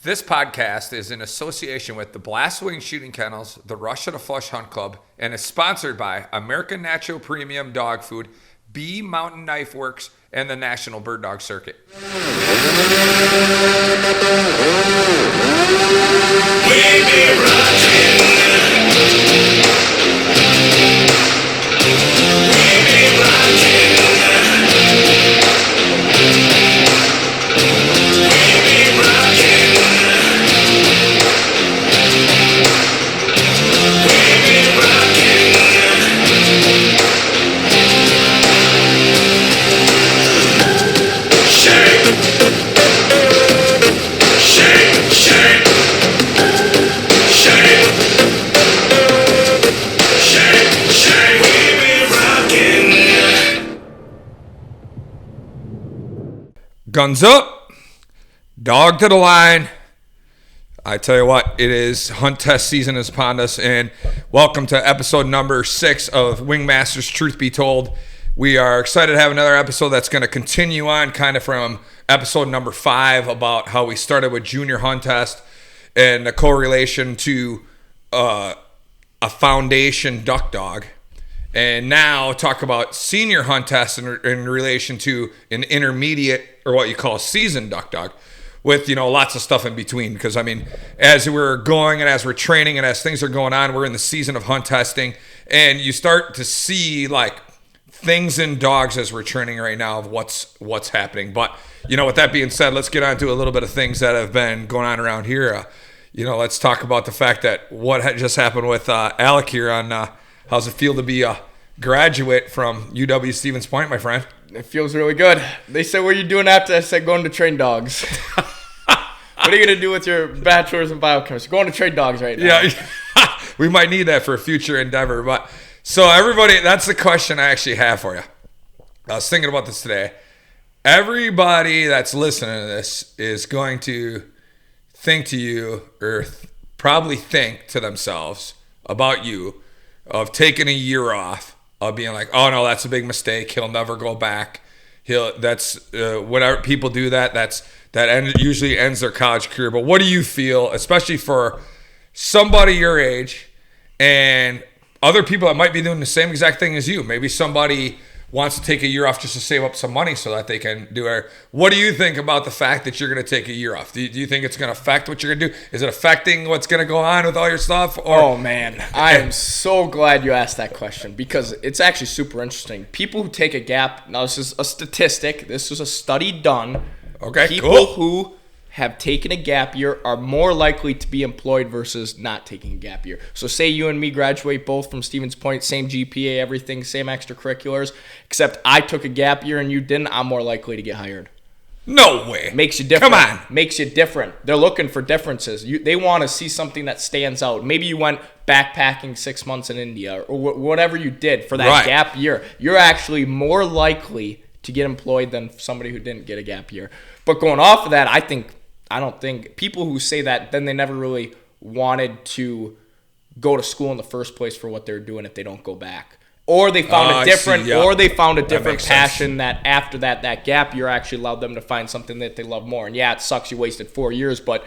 This podcast is in association with the Blast Wing Shooting Kennels, the Rush of the Flush Hunt Club, and is sponsored by American Natural Premium Dog Food, B Mountain Knife Works, and the National Bird Dog Circuit. We be rocking. We be rocking. Guns up, dog to the line. I tell you what, it is hunt test season is upon us, and welcome to episode number 6 of Wingmasters Truth Be Told. We are excited to have another episode that's going to continue on kind of from episode number 5 about how we started with junior hunt test and the correlation to a foundation duck dog. And now talk about senior hunt tests in relation to an intermediate or what you call seasoned duck dog with, lots of stuff in between. Because, as we're going and as we're training and as things are going on, we're in the season of hunt testing. And you start to see, things in dogs as we're training right now of what's happening. But, with that being said, let's get on to a little bit of things that have been going on around here. Let's talk about the fact that what had just happened with Alec here on how's it feel to be a graduate from UW Stevens Point, my friend? It feels really good. They said, what are you doing after? I said, going to train dogs. What are you going to do with your bachelor's in biochemistry? Going to train dogs right now. Yeah, we might need that for a future endeavor. But so everybody, that's the question I actually have for you. I was thinking about this today. Everybody that's listening to this is going to think to you or probably think to themselves about you of taking a year off, of being like, oh no, that's a big mistake. He'll never go back. Whatever people do usually ends their college career. But what do you feel, especially for somebody your age and other people that might be doing the same exact thing as you? Maybe somebody wants to take a year off just to save up some money so that they can do it. What do you think about the fact that you're going to take a year off? Do you think it's going to affect what you're going to do? Is it affecting what's going to go on with all your stuff? Oh, man. I am so glad you asked that question because it's actually super interesting. People who take a gap, now this is a statistic. This was a study done. Okay, People who have taken a gap year are more likely to be employed versus not taking a gap year. So say you and me graduate both from Stevens Point, same GPA, everything, same extracurriculars, except I took a gap year and you didn't, I'm more likely to get hired. No way. Makes you different. Come on. Makes you different. They're looking for differences. They want to see something that stands out. Maybe you went backpacking 6 months in India or whatever you did for that gap year. You're actually more likely to get employed than somebody who didn't get a gap year. But going off of that, I don't think people who say that, then they never really wanted to go to school in the first place for what they're doing if they don't go back. Or they found a different passion that after that gap year actually allowed them to find something that they love more. And yeah, it sucks you wasted 4 years, but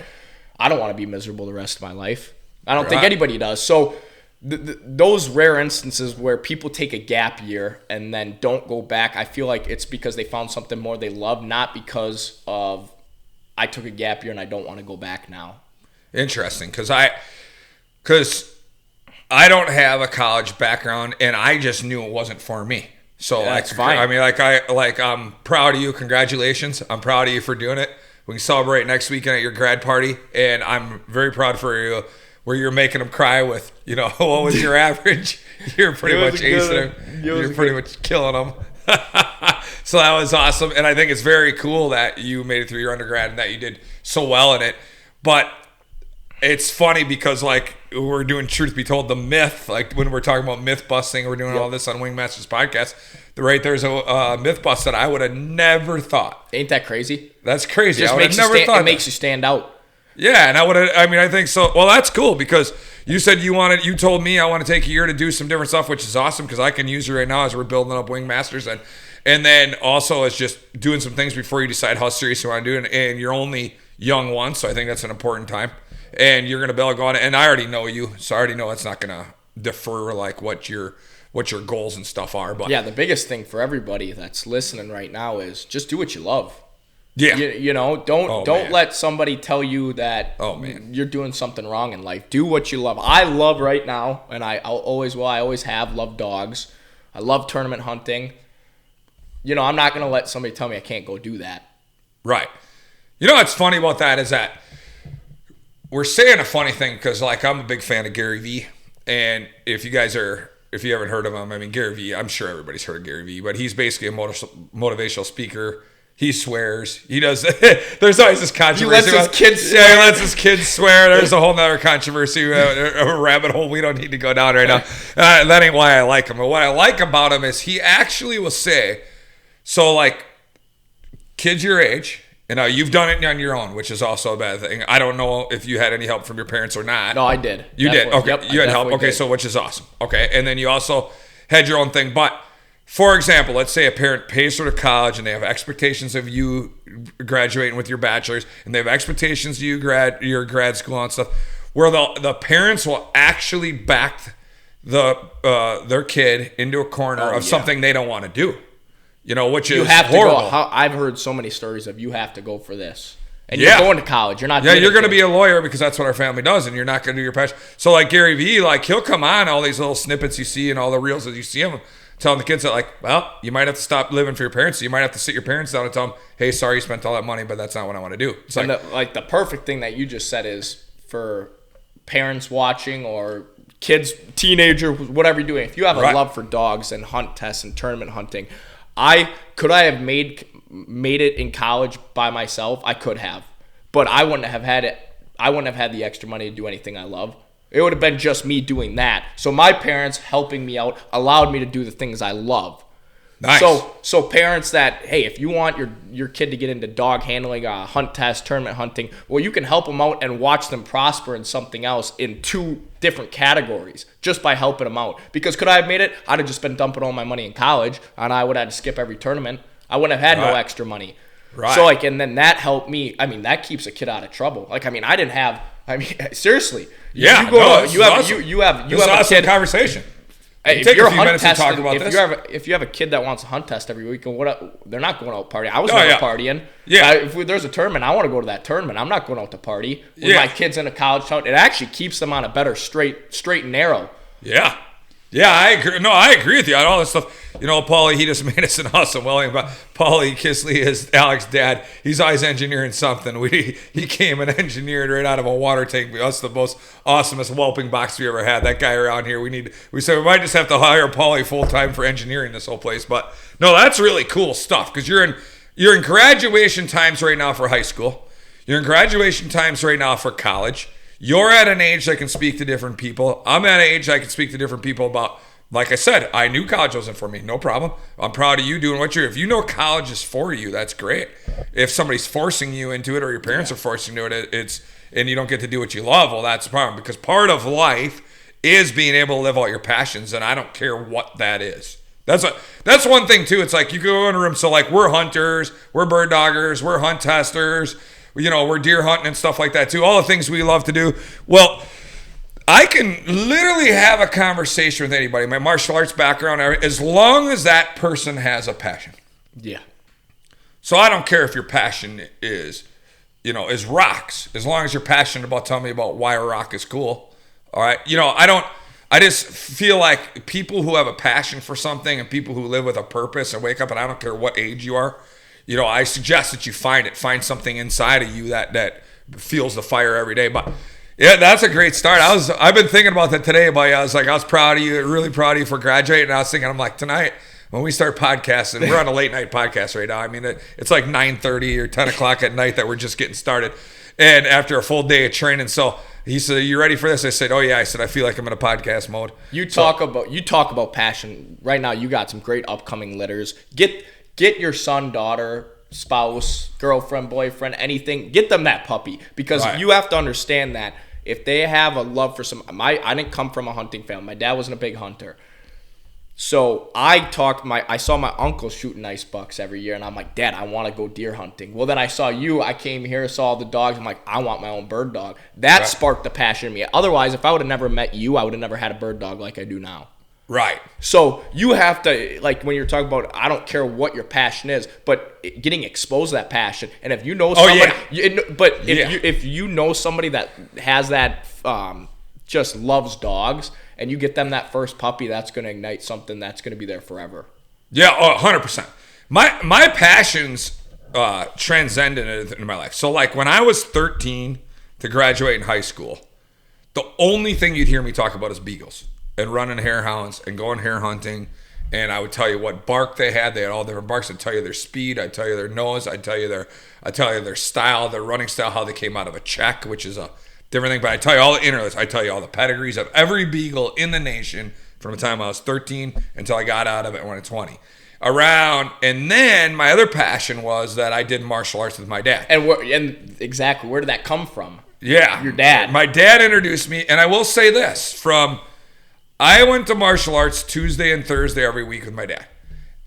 I don't want to be miserable the rest of my life. I don't think anybody does. So those rare instances where people take a gap year and then don't go back, I feel like it's because they found something more they love, not because of I took a gap year and I don't want to go back now. Interesting, because I don't have a college background and I just knew it wasn't for me. So that's fine. I'm proud of you. Congratulations. I'm proud of you for doing it. We can celebrate next weekend at your grad party, and I'm very proud for you. Where you're making them cry with, what was your average? You're pretty much acing them. You're pretty much killing them. So that was awesome, and I think it's very cool that you made it through your undergrad and that you did so well in it. But it's funny because we're doing Truth Be Told, the myth, when we're talking about myth busting, we're doing all this on Wingmasters podcast. There's a myth bust that I would have never thought. Ain't that crazy? That's crazy. I would have never thought. It makes you stand out. Yeah, and I think so. Well, that's cool because you said you told me I want to take a year to do some different stuff, which is awesome because I can use you right now as we're building up Wingmasters. And then also it's just doing some things before you decide how serious you want to do it. And you're only young ones. So I think that's an important time. And you're going to be able to go on. And I already know you, so I already know it's not going to defer like what your goals and stuff are. But yeah, the biggest thing for everybody that's listening right now is just do what you love. Yeah. Don't let somebody tell you that you're doing something wrong in life. Do what you love. I love right now, and I always will. I always have loved dogs. I love tournament hunting. I'm not going to let somebody tell me I can't go do that. Right. What's funny about that is that we're saying a funny thing because, like, I'm a big fan of Gary Vee. And if you haven't heard of him, I mean, Gary Vee, I'm sure everybody's heard of Gary Vee, but he's basically a motivational speaker. He swears. He does. There's always this controversy. He lets his kids swear. Yeah, he lets his kids swear. There's a whole nother controversy, a rabbit hole we don't need to go down right now. That ain't why I like him. But what I like about him is he actually will say, so like, kids your age, you've done it on your own, which is also a bad thing. I don't know if you had any help from your parents or not. No, I did. You did? Okay. Yep, you had help? Okay, so which is awesome. Okay, and then you also had your own thing, but... For example, let's say a parent pays for the college and they have expectations of you graduating with your bachelor's and they have expectations of your grad school and stuff, where the parents will actually back their kid into a corner of something they don't want to do, which is horrible. I've heard so many stories of you have to go for this. And you're going to college. You're not. Yeah, you're going to be a lawyer because that's what our family does, and you're not going to do your passion. So like Gary Vee, like he'll come on all these little snippets you see and all the reels that you see him telling the kids that, like, well, you might have to stop living for your parents. So you might have to sit your parents down and tell them, hey, sorry you spent all that money, but that's not what I want to do. It's like the perfect thing that you just said is for parents watching or kids, teenager, whatever you're doing. If you have a love for dogs and hunt tests and tournament hunting, I have made it in college by myself. I could have, but I wouldn't have had it. I wouldn't have had the extra money to do anything I love. It would have been just me doing that. So my parents helping me out allowed me to do the things I love. Nice. So parents that, hey, if you want your kid to get into dog handling, hunt test, tournament hunting, well, you can help them out and watch them prosper in something else in 2 different categories just by helping them out. Because could I have made it? I'd have just been dumping all my money in college and I would have had to skip every tournament. I wouldn't have had no extra money. Right. So and then that helped me. I mean, that keeps a kid out of trouble. I didn't have. Seriously. Yeah. You have a kid conversation. If take you're a few minutes to talk about this. If you have a kid that wants a hunt test every week, they're not going out partying. I was never partying. Yeah. If there's a tournament, I want to go to that tournament. I'm not going out to party. When my kid's in a college town, it actually keeps them on a better straight and narrow. Yeah. Yeah, I agree. No, I agree with you on all this stuff. Paulie, he just made us an awesome welding. But Paulie Kysely is Alec's dad. He's always engineering something. He came and engineered right out of a water tank. That's the most awesomest whelping box we ever had. That guy around here, we said we might just have to hire Paulie full time for engineering this whole place. But no, that's really cool stuff because you're in graduation times right now for high school. You're in graduation times right now for college. You're at an age that can speak to different people. I'm at an age I can speak to different people about, like I said, I knew college wasn't for me. No problem. I'm proud of you doing what if you know college is for you, that's great. If somebody's forcing you into it or your parents are forcing you into it, and you don't get to do what you love, well, that's the problem. Because part of life is being able to live out your passions, and I don't care what that is. That's one thing, too. It's like you go in a room, so like we're hunters, we're bird doggers, we're hunt testers, we're deer hunting and stuff like that too. All the things we love to do. Well, I can literally have a conversation with anybody, my martial arts background, as long as that person has a passion. Yeah. So I don't care if your passion is rocks, as long as you're passionate about telling me about why a rock is cool. All right. I just feel like people who have a passion for something and people who live with a purpose and wake up, and I don't care what age you are, I suggest that you find something inside of you that fuels the fire every day. But yeah, that's a great start. I've been thinking about that today. But I was proud of you, really proud of you for graduating. And I was thinking, I'm like, tonight when we start podcasting, we're on a late night podcast right now. I mean, it's like 9:30 or 10 o'clock at night that we're just getting started. And after a full day of training, so he said, "Are you ready for this?" I said, "Oh yeah." I said, "I feel like I'm in a podcast mode." You talk about passion right now. You got some great upcoming litters. Get your son, daughter, spouse, girlfriend, boyfriend, anything. Get them that puppy because you have to understand that if they have a love for I didn't come from a hunting family. My dad wasn't a big hunter. So I saw my uncle shooting nice bucks every year, and I'm like, Dad, I want to go deer hunting. Well, then I saw you. I came here, saw all the dogs. I'm like, I want my own bird dog. That sparked the passion in me. Otherwise, if I would have never met you, I would have never had a bird dog like I do now. Right. So you have to, like when you're talking about, I don't care what your passion is, but getting exposed to that passion. And if you know somebody, if you know somebody that has that, just loves dogs, and you get them that first puppy, that's going to ignite something that's going to be there forever. Yeah, 100%. My passions transcended in my life. So like when I was 13 to graduate in high school, the only thing you'd hear me talk about is beagles and running harehounds and going hare hunting. And I would tell you what bark they had. They had all different barks. I'd tell you their speed. I'd tell you their nose. I'd tell you their style, their running style, how they came out of a check, which is a different thing. But I tell you all the interlist. I tell you all the pedigrees of every beagle in the nation from the time I was 13 until I got out of it when I was 20. And then my other passion was that I did martial arts with my dad. And exactly, where did that come from? Yeah. Your dad. My dad introduced me, and I will say this, I went to martial arts Tuesday and Thursday every week with my dad.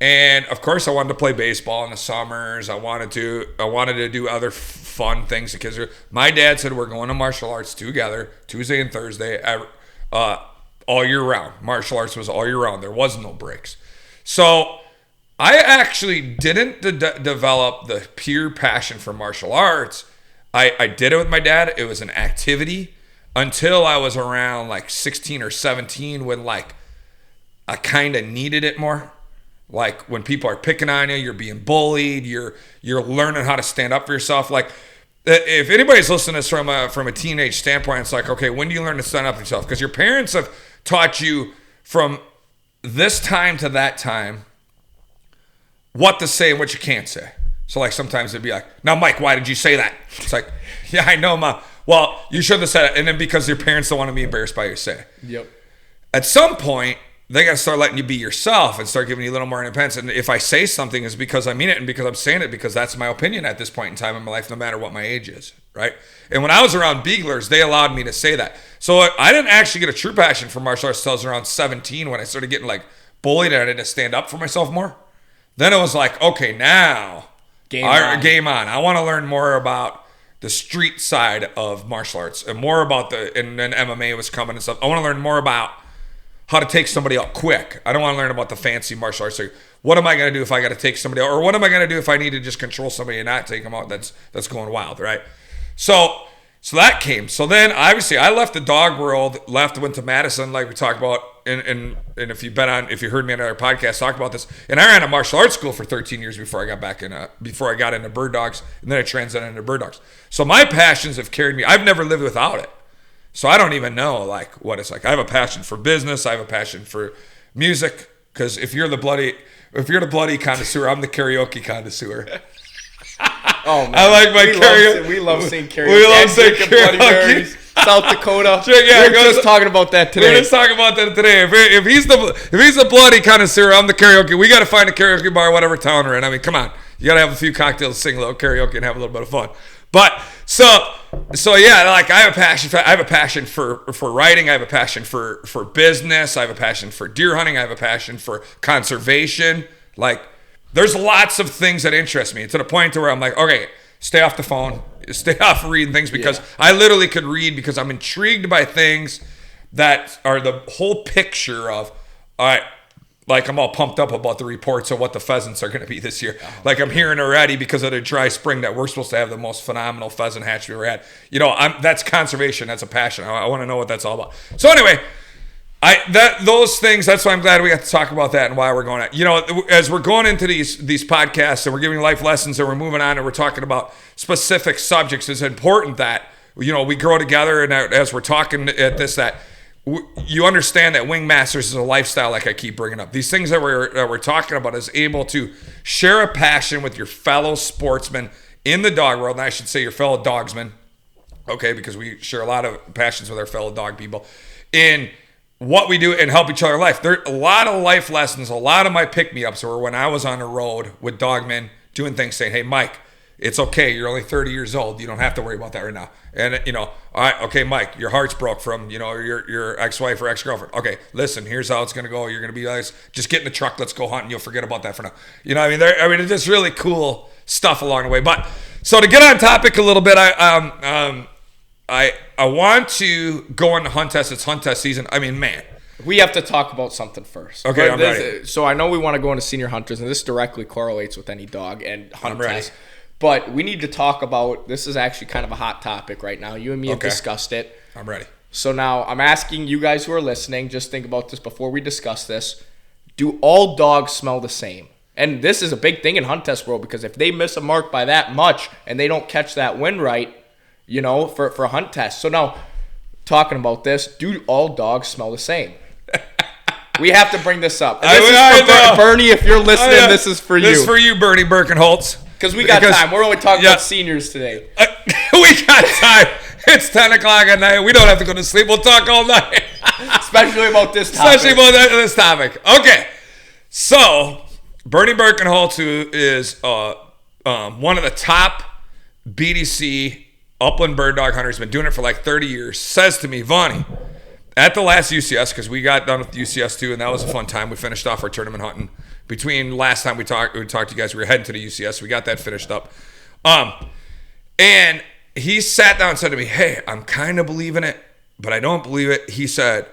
And of course, I wanted to play baseball in the summers. I wanted to do other fun things because my dad said we're going to martial arts together Tuesday and Thursday all year round. Martial arts was all year round. There was no breaks. So I actually didn't develop the pure passion for martial arts. I did it with my dad. It was an activity until I was around like 16 or 17 when like I kind of needed it more. Like when people are picking on you, you're being bullied, you're learning how to stand up for yourself. Like if anybody's listening to this from a teenage standpoint, it's like, okay, when do you learn to stand up for yourself? Because your parents have taught you from this time to that time what to say and what you can't say. So like sometimes it'd be like, now Mike, why did you say that? It's like, yeah, I know, Ma. Well, you should have said it. And then because your parents don't want to be embarrassed by you say it. Yep. At some point, they got to start letting you be yourself and start giving you a little more independence. And if I say something, it's because I mean it and because I'm saying it because that's my opinion at this point in time in my life, no matter what my age is, right? And when I was around beaglers, they allowed me to say that. So I didn't actually get a true passion for martial arts until I was around 17 when I started getting like bullied and I had to stand up for myself more. Then it was like, okay, now game on. I want to learn more about the street side of martial arts and more about and then MMA was coming and stuff. I want to learn more about how to take somebody out quick. I don't want to learn about the fancy martial arts. Like, what am I going to do if I got to take somebody out? Or what am I going to do if I need to just control somebody and not take them out? That's going wild, right? So that came. So then obviously I left the dog world, went to Madison like we talked about. And if you heard me on our podcast talk about this, and I ran a martial arts school for 13 years before I got into bird dogs, and then I transcended into bird dogs. So my passions have carried me. I've never lived without it. So I don't even know like what it's like. I have a passion for business. I have a passion for music. Because if you're the bloody connoisseur, I'm the karaoke connoisseur. Oh man, I like my karaoke. We love seeing karaoke. We love seeing karaoke. South Dakota. Yeah, we were just talking about that today. We're just talking about that today. If he's the bloody connoisseur, I'm the karaoke. We got to find a karaoke bar, whatever town we're in. I mean, come on. You got to have a few cocktails, sing a little karaoke, and have a little bit of fun. But so yeah, like I have a passion for writing. I have a passion for business. I have a passion for deer hunting. I have a passion for conservation. Like there's lots of things that interest me to the point to where I'm like, okay, stay off the phone, stay off reading things because I literally could read because I'm intrigued by things that are the whole picture of, all right, like I'm all pumped up about the reports of what the pheasants are going to be this year. Like I'm hearing already because of the dry spring that we're supposed to have the most phenomenal pheasant hatch we've ever had. You know, that's conservation. That's a passion. I want to know what that's all about. So anyway, those things, that's why I'm glad we got to talk about that and why we're going at. You know, as we're going into these podcasts and we're giving life lessons and we're moving on and we're talking about specific subjects, it's important that, you know, we grow together and as we're talking at this, that you understand that Wing Masters is a lifestyle like I keep bringing up. These things that we're talking about is able to share a passion with your fellow sportsmen in the dog world, and I should say your fellow dogsmen, okay, because we share a lot of passions with our fellow dog people, in what we do and help each other in life. There are a lot of life lessons, a lot of my pick-me-ups were when I was on the road with dogmen doing things saying, hey, Mike, It's okay. You're only 30 years old. You don't have to worry about that right now. And, all right, okay, Mike, your heart's broke from, your ex-wife or ex-girlfriend. Okay, listen, here's how it's going to go. You're going to be like, just get in the truck. Let's go hunt, and you'll forget about that for now. It's just really cool stuff along the way. But so to get on topic a little bit, I want to go on the hunt test. It's hunt test season. Man. We have to talk about something first. Okay, I'm ready. So I know we want to go into senior hunters, and this directly correlates with any dog and hunt test. But we need to talk about, this is actually kind of a hot topic right now. You and me have discussed it. I'm ready. So now I'm asking you guys who are listening, just think about this before we discuss this. Do all dogs smell the same? And this is a big thing in hunt test world, because if they miss a mark by that much and they don't catch that wind right, for hunt tests. So now, talking about this, do all dogs smell the same? We have to bring this up. And this is for Bernie, if you're listening, this is for you. This is for you, Bernie Birkenholtz. Because we got time. We're only talking about seniors today. We got time. It's 10 o'clock at night. We don't have to go to sleep. We'll talk all night. Especially about this topic. Okay. So, Bernie Birkenholtz, who is one of the top BDC upland bird dog hunters, been doing it for like 30 years, says to me, Vaughn, at the last UCS, because we got done with UCS too, and that was a fun time. We finished off our tournament hunting. Between last time we talked to you guys, we were heading to the UCS. We got that finished up. And he sat down and said to me, hey, I'm kind of believing it, but I don't believe it. He said,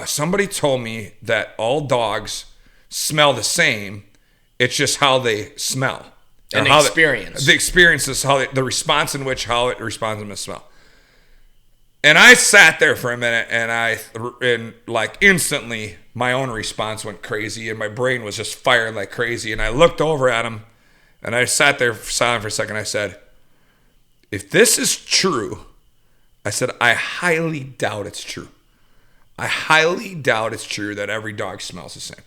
somebody told me that all dogs smell the same. It's just how they smell. And the experience. The experience is the response in which how it responds to the smell. And I sat there for a minute, and instantly my own response went crazy, and my brain was just firing like crazy. And I looked over at him, and I sat there silent for a second. I said, if this is true, I said, I highly doubt it's true. I highly doubt it's true that every dog smells the same.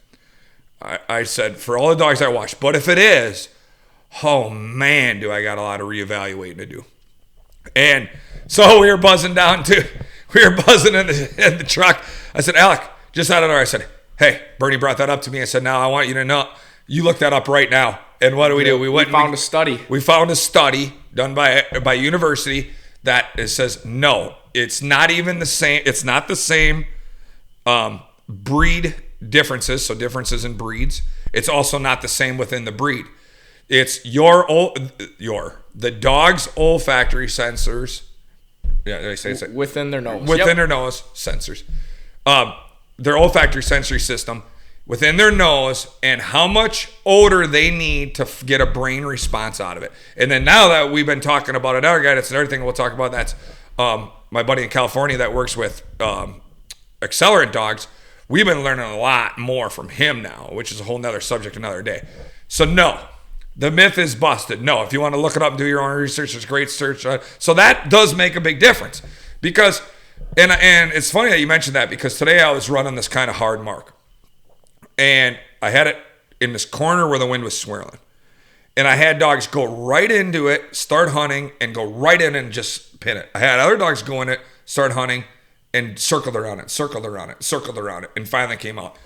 I said, for all the dogs I watched, but if it is, oh man, do I got a lot of reevaluating to do. And so we were buzzing in the truck. I said, Alec, just out of there, I said, hey, Bernie brought that up to me. I said, now I want you to know, you look that up right now. And what do? We found a study. We found a study done by university that it says, no, it's not even the same. It's not the same breed differences. So differences in breeds. It's also not the same within the breed. It's the dog's olfactory sensors. Yeah, did I say it? Within their nose. Within their nose, sensors. Their olfactory sensory system within their nose, and how much odor they need to get a brain response out of it. And then now that we've been talking about another guy, that's another thing we'll talk about. That's my buddy in California that works with accelerant dogs. We've been learning a lot more from him now, which is a whole nother subject another day. So no. The myth is busted. No, if you want to look it up and do your own research, there's great search. So that does make a big difference. Because, and it's funny that you mentioned that, because today I was running this kind of hard mark. And I had it in this corner where the wind was swirling. And I had dogs go right into it, start hunting, and go right in and just pin it. I had other dogs go in it, start hunting, and circled around it, and finally came out.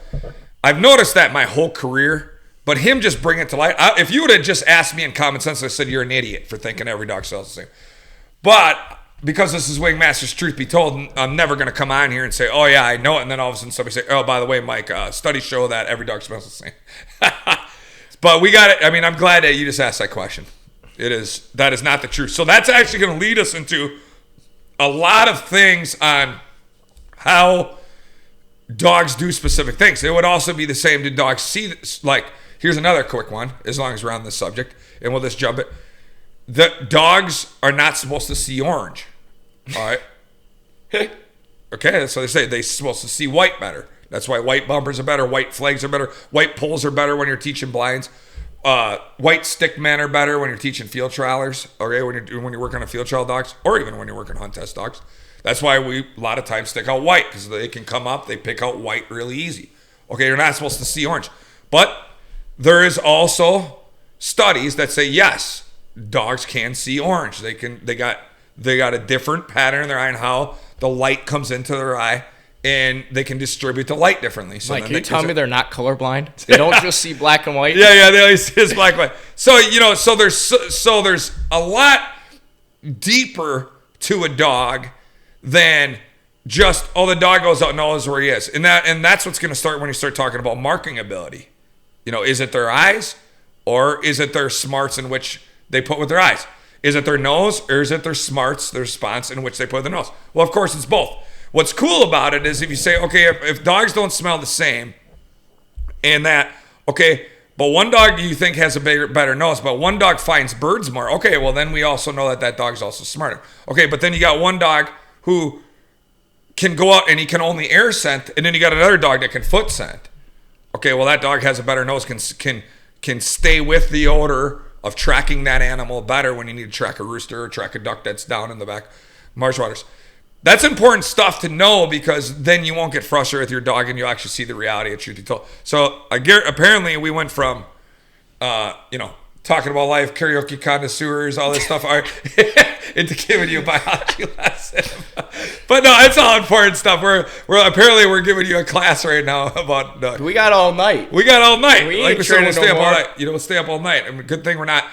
I've noticed that my whole career. But him just bringing it to light. If you would have just asked me in common sense, I said, you're an idiot for thinking every dog smells the same. But because this is Wingmasters, truth be told, I'm never going to come on here and say, oh, yeah, I know it. And then all of a sudden somebody say, oh, by the way, Mike, studies show that every dog smells the same. But we got it. I'm glad that you just asked that question. That is not the truth. So that's actually going to lead us into a lot of things on how dogs do specific things. It would also be the same. Did dogs see this? Here's another quick one, as long as we're on this subject, and we'll just jump it. The dogs are not supposed to see orange. All right? Okay, that's what they say. They're supposed to see white better. That's why white bumpers are better, white flags are better, white poles are better when you're teaching blinds. White stick men are better when you're teaching field trialers, okay, when you're working on field trial dogs, or even when you're working hunt test dogs. That's why we a lot of times stick out white, because they can come up, they pick out white really easy. Okay, you're not supposed to see orange. But there is also studies that say yes, dogs can see orange. They got a different pattern in their eye and how the light comes into their eye, and they can distribute the light differently. So Mike, can you tell me they're not colorblind? They don't just see black and white? Yeah, they only see this black and white. So, so there's a lot deeper to a dog than just, the dog goes out and knows where he is. And that's what's going to start when you start talking about marking ability. Is it their eyes, or is it their smarts in which they put with their eyes? Is it their nose, or is it their smarts, their response in which they put their nose? Well, of course, it's both. What's cool about it is if you say, okay, if dogs don't smell the same, and that, okay, but one dog you think has a better nose, but one dog finds birds more. Okay, well, then we also know that dog's also smarter. Okay, but then you got one dog who can go out and he can only air scent, and then you got another dog that can foot scent. Okay, well, that dog has a better nose, can stay with the odor of tracking that animal better when you need to track a rooster or track a duck that's down in the back marsh waters. That's important stuff to know, because then you won't get frustrated with your dog and you'll actually see the reality of truth be told. So apparently we went from, talking about life, karaoke connoisseurs, all this stuff, into giving you a biology lesson. But no, it's all important stuff. We're giving you a class right now about. We got all night. We got all night. We ain't training we'll stay no up more. all night. We'll stay up all night. I mean, good thing we're not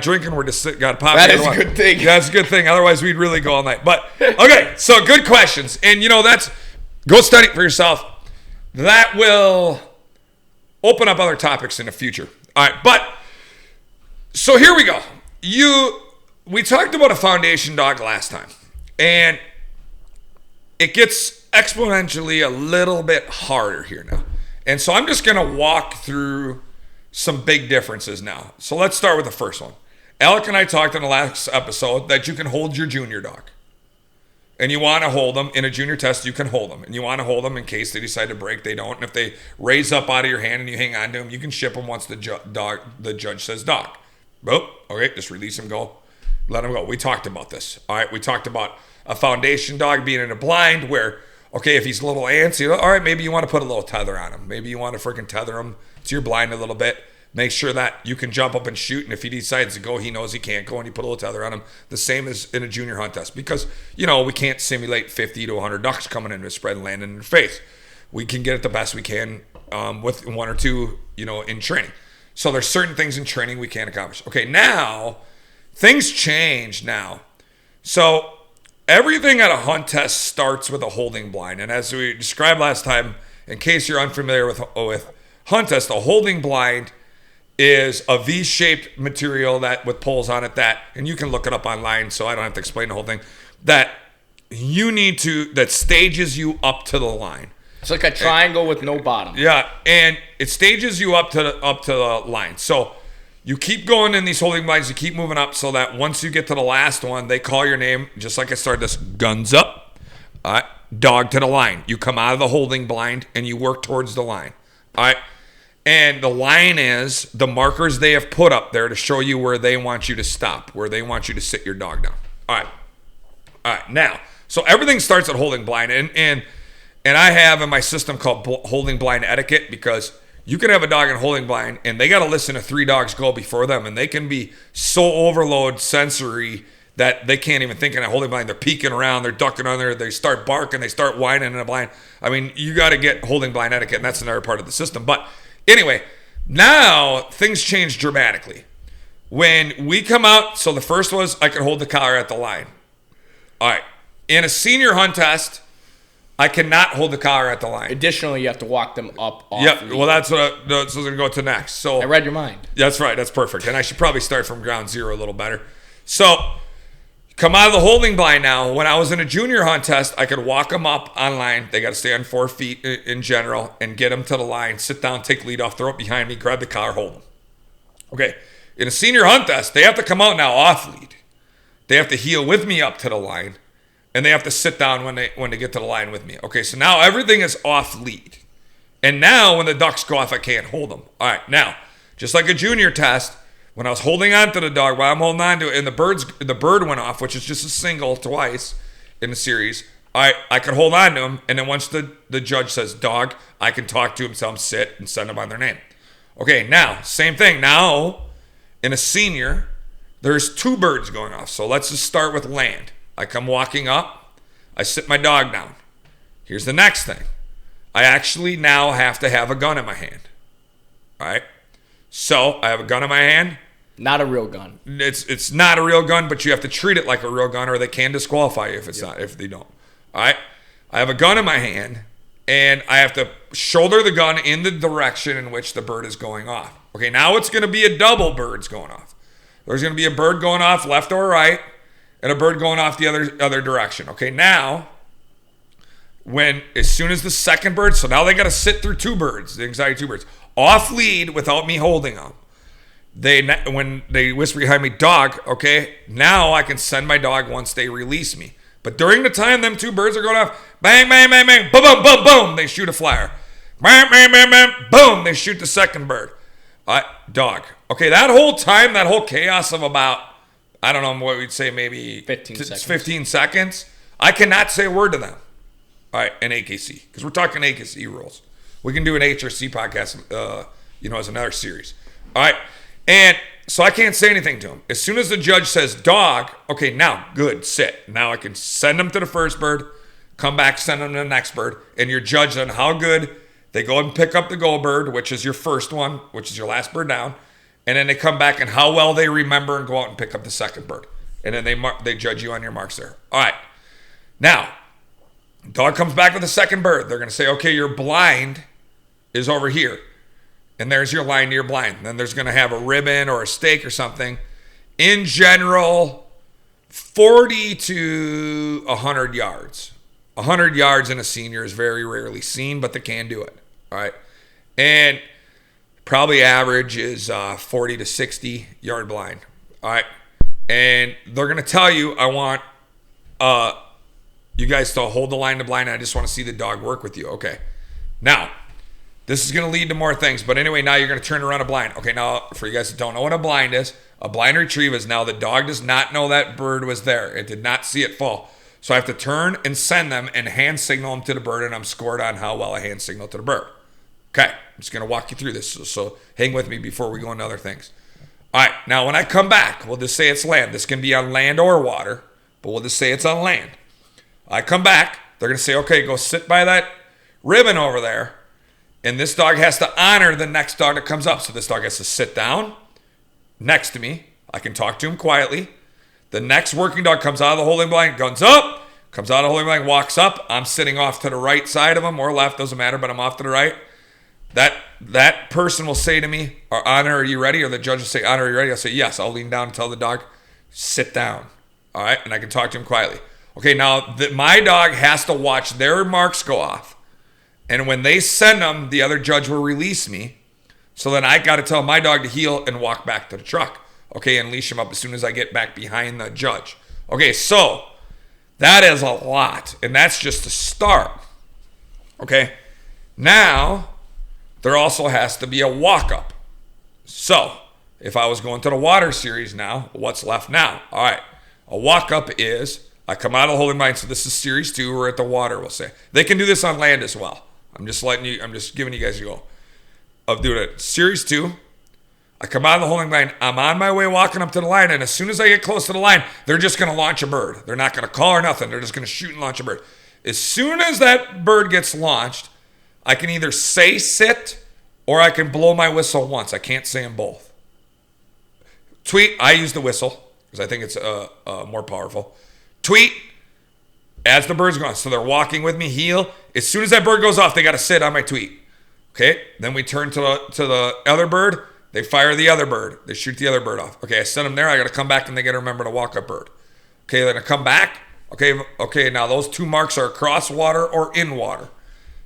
drinking. We're just got pop. That is a good thing. That's a good thing. Otherwise, we'd really go all night. But okay, so good questions, and that's go study it for yourself. That will open up other topics in the future. All right, but so here we go. We talked about a foundation dog last time, and it gets exponentially a little bit harder here now. And so I'm just going to walk through some big differences now. So let's start with the first one. Alec and I talked in the last episode that you can hold your junior dog. And you want to hold them in a junior test, you can hold them. And you want to hold them in case they decide to break, they don't. And if they raise up out of your hand and you hang on to them, you can ship them once the judge says dog. Boop. Okay, just release him, go. Let him go. We talked about this. All right, we talked about a foundation dog being in a blind where, okay, if he's a little antsy, all right, maybe you want to put a little tether on him. Maybe you want to freaking tether him to your blind a little bit. Make sure that you can jump up and shoot, and if he decides to go, he knows he can't go, and you put a little tether on him. The same as in a junior hunt test, because, we can't simulate 50 to 100 ducks coming into a spread and landing in their face. We can get it the best we can with one or two, in training. So there's certain things in training we can't accomplish. Okay, now, things change now. So everything at a hunt test starts with a holding blind, and as we described last time, in case you're unfamiliar with hunt test, a holding blind is a V-shaped material that with poles on it and you can look it up online, so I don't have to explain the whole thing, that stages you up to the line. It's like a triangle with no bottom. Yeah, and it stages you up to the line. So you keep going in these holding blinds, you keep moving up, so that once you get to the last one, they call your name, just like I started this, guns up, dog to the line. You come out of the holding blind and you work towards the line. All right. And the line is the markers they have put up there to show you where they want you to stop, where they want you to sit your dog down. All right. Now, so everything starts at holding blind, and I have in my system called holding blind etiquette, because you can have a dog in holding blind, and they got to listen to 3 dogs go before them, and they can be so overload sensory that they can't even think in a holding blind. They're peeking around, they're ducking on there, they start barking, they start whining in a blind. I mean, you got to get holding blind etiquette, and that's another part of the system. But anyway, now things change dramatically. When we come out, so the first was I can hold the collar at the line. All right. In a senior hunt test, I cannot hold the collar at the line. Additionally, you have to walk them up off. Yeah, well, that's what I'm going to go to next. So I read your mind. That's right. That's perfect. And I should probably start from ground zero a little better. So come out of the holding blind now. When I was in a junior hunt test, I could walk them up on line. They got to stay on 4 feet in general and get them to the line, sit down, take lead off, throw it behind me, grab the collar, hold them. Okay. In a senior hunt test, they have to come out now off lead. They have to heel with me up to the line, and they have to sit down when they get to the line with me. Okay, so now everything is off lead. And now when the ducks go off, I can't hold them. All right, now, just like a junior test, when I was holding on to the dog, while I'm holding on to it, and the bird went off, which is just a single twice in the series, I could hold on to him, and then once the judge says dog, I can talk to him, tell him sit, and send them on their name. Okay, now, same thing. Now, in a senior, there's 2 birds going off. So let's just start with land. I come walking up. I sit my dog down. Here's the next thing. I actually now have to have a gun in my hand. All right? So I have a gun in my hand. Not a real gun. It's not a real gun, but you have to treat it like a real gun, or they can disqualify you if they don't. All right? I have a gun in my hand, and I have to shoulder the gun in the direction in which the bird is going off. Okay, now it's going to be a double birds going off. There's going to be a bird going off left or right, and a bird going off the other direction. Okay, now, as soon as the second bird, so now they got to sit through two birds, the anxiety two birds, off lead without me holding them. When they whisper behind me, dog, okay, now I can send my dog once they release me. But during the time them two birds are going off, bang, bang, bang, bang, boom, boom, boom, boom, they shoot a flyer. Bang, bang, bang, bang, boom, they shoot the second bird. Dog. Okay, that whole time, that whole chaos of about, I don't know what we'd say, maybe 15 seconds, I cannot say a word to them. All right, in AKC, because we're talking AKC rules. We can do an HRC podcast, as another series. All right, and so I can't say anything to him. As soon as the judge says dog, okay, now, good, sit. Now I can send them to the first bird, come back, send them to the next bird, and you're judged on how good they go and pick up the gold bird, which is your first one, which is your last bird down, and then they come back and how well they remember and go out and pick up the second bird. And then they judge you on your marks there. All right, now, dog comes back with the second bird. They're going to say, okay, your blind is over here. And there's your line to your blind. Then there's going to have a ribbon or a stake or something. In general, 40 to 100 yards. 100 yards in a senior is very rarely seen, but they can do it. All right. And probably average is 40 to 60 yard blind. All right. And they're going to tell you, I want you guys to hold the line to blind. I just want to see the dog work with you. Okay. Now, this is going to lead to more things. But anyway, now you're going to turn around a blind. Okay, now, for you guys that don't know what a blind is, a blind retrieve is now the dog does not know that bird was there. It did not see it fall. So I have to turn and send them and hand signal them to the bird, and I'm scored on how well I hand signal to the bird. Okay, I'm just going to walk you through this. So hang with me before we go into other things. All right, now when I come back, we'll just say it's land. This can be on land or water, but we'll just say it's on land. I come back, they're going to say, okay, go sit by that ribbon over there. And this dog has to honor the next dog that comes up. So this dog has to sit down next to me. I can talk to him quietly. The next working dog comes out of the holding blind, guns up, comes out of the holding blind, walks up. I'm sitting off to the right side of him or left, doesn't matter, but I'm off to the right. That person will say to me, Honor, are you ready? Or the judge will say, Honor, are you ready? I'll say, yes. I'll lean down and tell the dog, sit down. All right? And I can talk to him quietly. Okay, now my dog has to watch their marks go off. And when they send them, the other judge will release me. So then I got to tell my dog to heel and walk back to the truck. Okay, and leash him up as soon as I get back behind the judge. Okay, so that is a lot. And that's just the start. Okay, now there also has to be a walk-up. So if I was going to the water series now, what's left now? All right, a walk-up is I come out of the holding blind. So this is series 2. We're at the water, we'll say. They can do this on land as well. I'm just giving you guys a go of doing it. Series 2, I come out of the holding blind. I'm on my way walking up to the line, and as soon as I get close to the line, they're just going to launch a bird. They're not going to call or nothing. They're just going to shoot and launch a bird. As soon as that bird gets launched, I can either say sit or I can blow my whistle once. I can't say them both. Tweet, I use the whistle because I think it's more powerful. Tweet, as the bird's going. So they're walking with me, heel. As soon as that bird goes off, they got to sit on my tweet. Okay, then we turn to the other bird. They fire the other bird. They shoot the other bird off. Okay, I send them there. I got to come back and they got to remember to walk up bird. Okay, then I come back. Okay, now those two marks are across water or in water.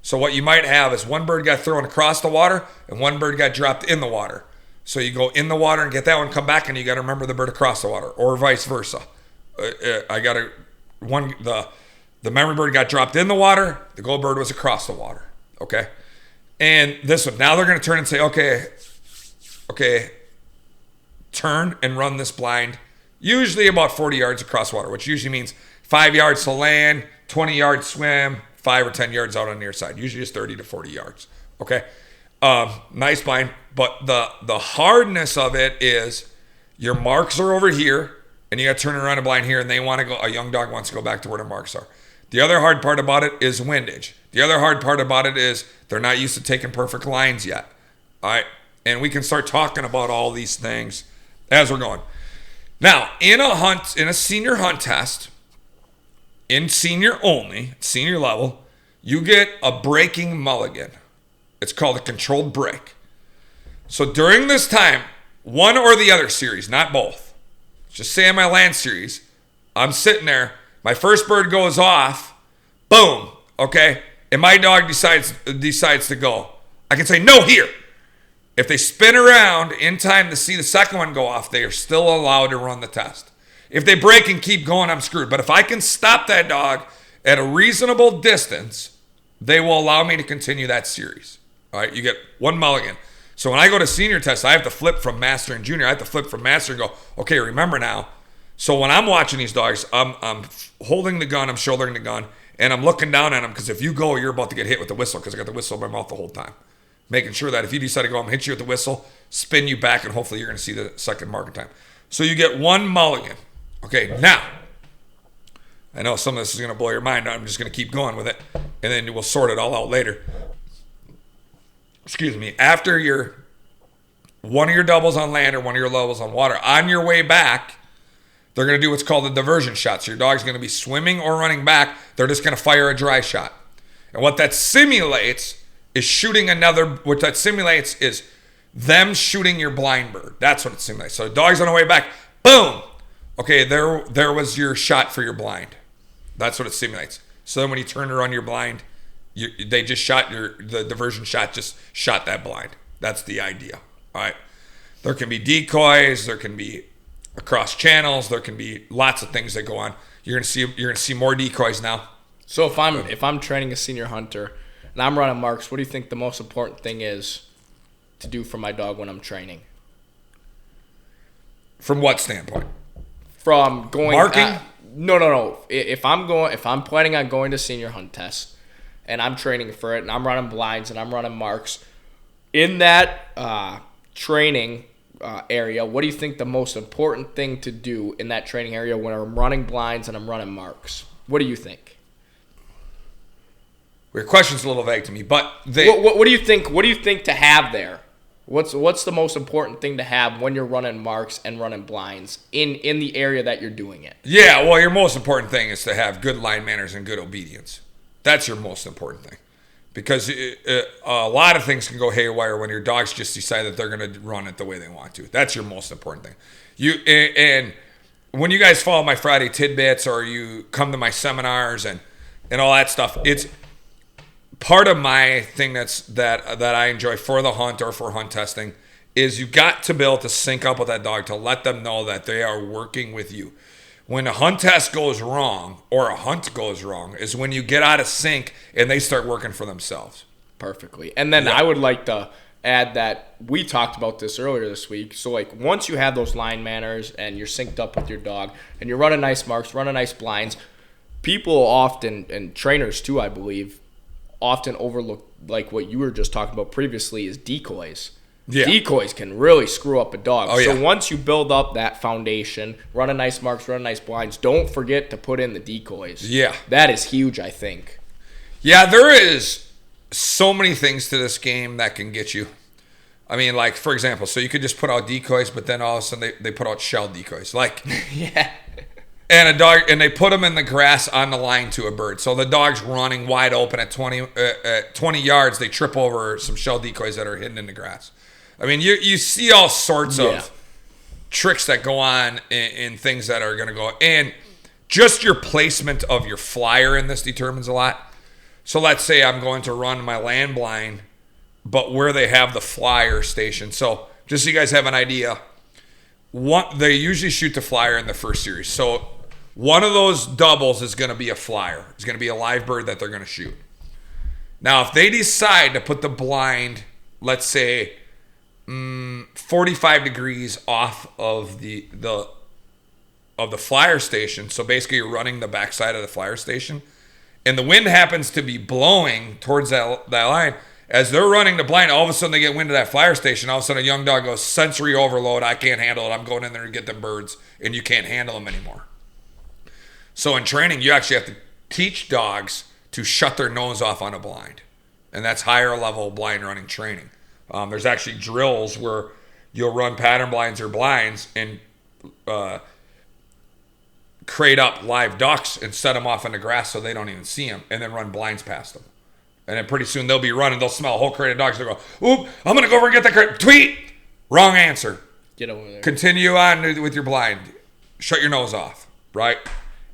So what you might have is one bird got thrown across the water and one bird got dropped in the water. So you go in the water and get that one, come back, and you got to remember the bird across the water, or vice versa. The memory bird got dropped in the water. The gold bird was across the water. Okay, and this one now they're going to turn and say, okay, turn and run this blind. Usually about 40 yards across water, which usually means 5 yards to land, 20 yards swim, 5 or 10 yards out on the near side. Usually it's 30 to 40 yards. Okay, nice blind. But the hardness of it is your marks are over here, and you got to turn around a blind here, and they want to go. A young dog wants to go back to where the marks are. The other hard part about it is windage. The other hard part about it is they're not used to taking perfect lines yet. All right. And we can start talking about all these things as we're going. Now, in a senior hunt test, in senior only, senior level, you get a breaking mulligan. It's called a controlled break. So during this time, one or the other series, not both. Just say in my land series, I'm sitting there, my first bird goes off, boom, okay, and my dog decides to go. I can say, no, here. If they spin around in time to see the second one go off, they are still allowed to run the test. If they break and keep going, I'm screwed. But if I can stop that dog at a reasonable distance, they will allow me to continue that series. All right, you get one mulligan. So when I go to senior tests, I have to flip from master and junior. I have to flip from master and go, okay, remember now. So when I'm watching these dogs, I'm holding the gun, I'm shouldering the gun, and I'm looking down at them because if you go, you're about to get hit with the whistle because I got the whistle in my mouth the whole time. Making sure that if you decide to go, I'm going to hit you with the whistle, spin you back, and hopefully you're going to see the second market time. So you get one mulligan. Okay, now, I know some of this is going to blow your mind. I'm just going to keep going with it, and then we'll sort it all out later. Excuse me. After one of your doubles on land or one of your levels on water, on your way back, they're going to do what's called a diversion shot. So your dog's going to be swimming or running back. They're just going to fire a dry shot. And what that simulates is what that simulates is them shooting your blind bird. That's what it simulates. So the dog's on the way back, boom. Okay, there was your shot for your blind. That's what it simulates. So then when you turn to run your blind, they just shot the diversion shot, just shot that blind. That's the idea. All right. There can be decoys. There can be across channels. There can be lots of things that go on. You're gonna see more decoys now. So if I'm training a senior hunter and I'm running marks, what do you think the most important thing is to do for my dog when I'm training? From what standpoint? From going marking? No. If I'm planning on going to senior hunt tests and I'm training for it and I'm running blinds and I'm running marks, in that training area, what do you think the most important thing to do in that training area when I'm running blinds and I'm running marks? What do you think? Your question's a little vague to me, but what do you think? What do you think to have there? What's the most important thing to have when you're running marks and running blinds in the area that you're doing it? Yeah, well, your most important thing is to have good line manners and good obedience. That's your most important thing. Because a lot of things can go haywire when your dogs just decide that they're going to run it the way they want to. That's your most important thing. And when you guys follow my Friday tidbits or you come to my seminars and all that stuff, it's part of my thing that I enjoy for the hunt or for hunt testing is you got to be able to sync up with that dog to let them know that they are working with you. When a hunt test goes wrong or a hunt goes wrong is when you get out of sync and they start working for themselves. Perfectly. And then I would like to add that we talked about this earlier this week. So like once you have those line manners and you're synced up with your dog and you're running nice marks, running nice blinds, people often, and trainers too, I believe, often overlook like what you were just talking about previously is decoys. Yeah. Decoys can really screw up a dog. So once you build up that foundation, running nice marks, running nice blinds, don't forget to put in the decoys. Yeah. That is huge, I think. Yeah, there is so many things to this game that can get you. I mean, like, for example, so you could just put out decoys, but then all of a sudden they put out shell decoys. Like, yeah. And they put them in the grass on the line to a bird. So the dog's running wide open at 20 yards. They trip over some shell decoys that are hidden in the grass. I mean, you see all sorts of tricks that go on in things that are going to go. And just your placement of your flyer in this determines a lot. So let's say I'm going to run my land blind, but where they have the flyer station. So just so you guys have an idea, they usually shoot the flyer in the first series. So one of those doubles is going to be a flyer. It's going to be a live bird that they're going to shoot. Now, if they decide to put the blind, let's say, 45 degrees off of the flyer station, so basically you're running the backside of the flyer station, and the wind happens to be blowing towards that line, as they're running the blind, all of a sudden they get wind of that flyer station, all of a sudden a young dog goes, sensory overload, I can't handle it, I'm going in there to get them birds, and you can't handle them anymore. So in training, you actually have to teach dogs to shut their nose off on a blind. And that's higher level blind running training. There's actually drills where you'll run pattern blinds or blinds and crate up live ducks and set them off in the grass so they don't even see them, and then run blinds past them. And then pretty soon they'll be running, they'll smell a whole crate of dogs. They'll go, oop, I'm going to go over and get that crate. Tweet! Wrong answer. Get over there. Continue on with your blind. Shut your nose off, right?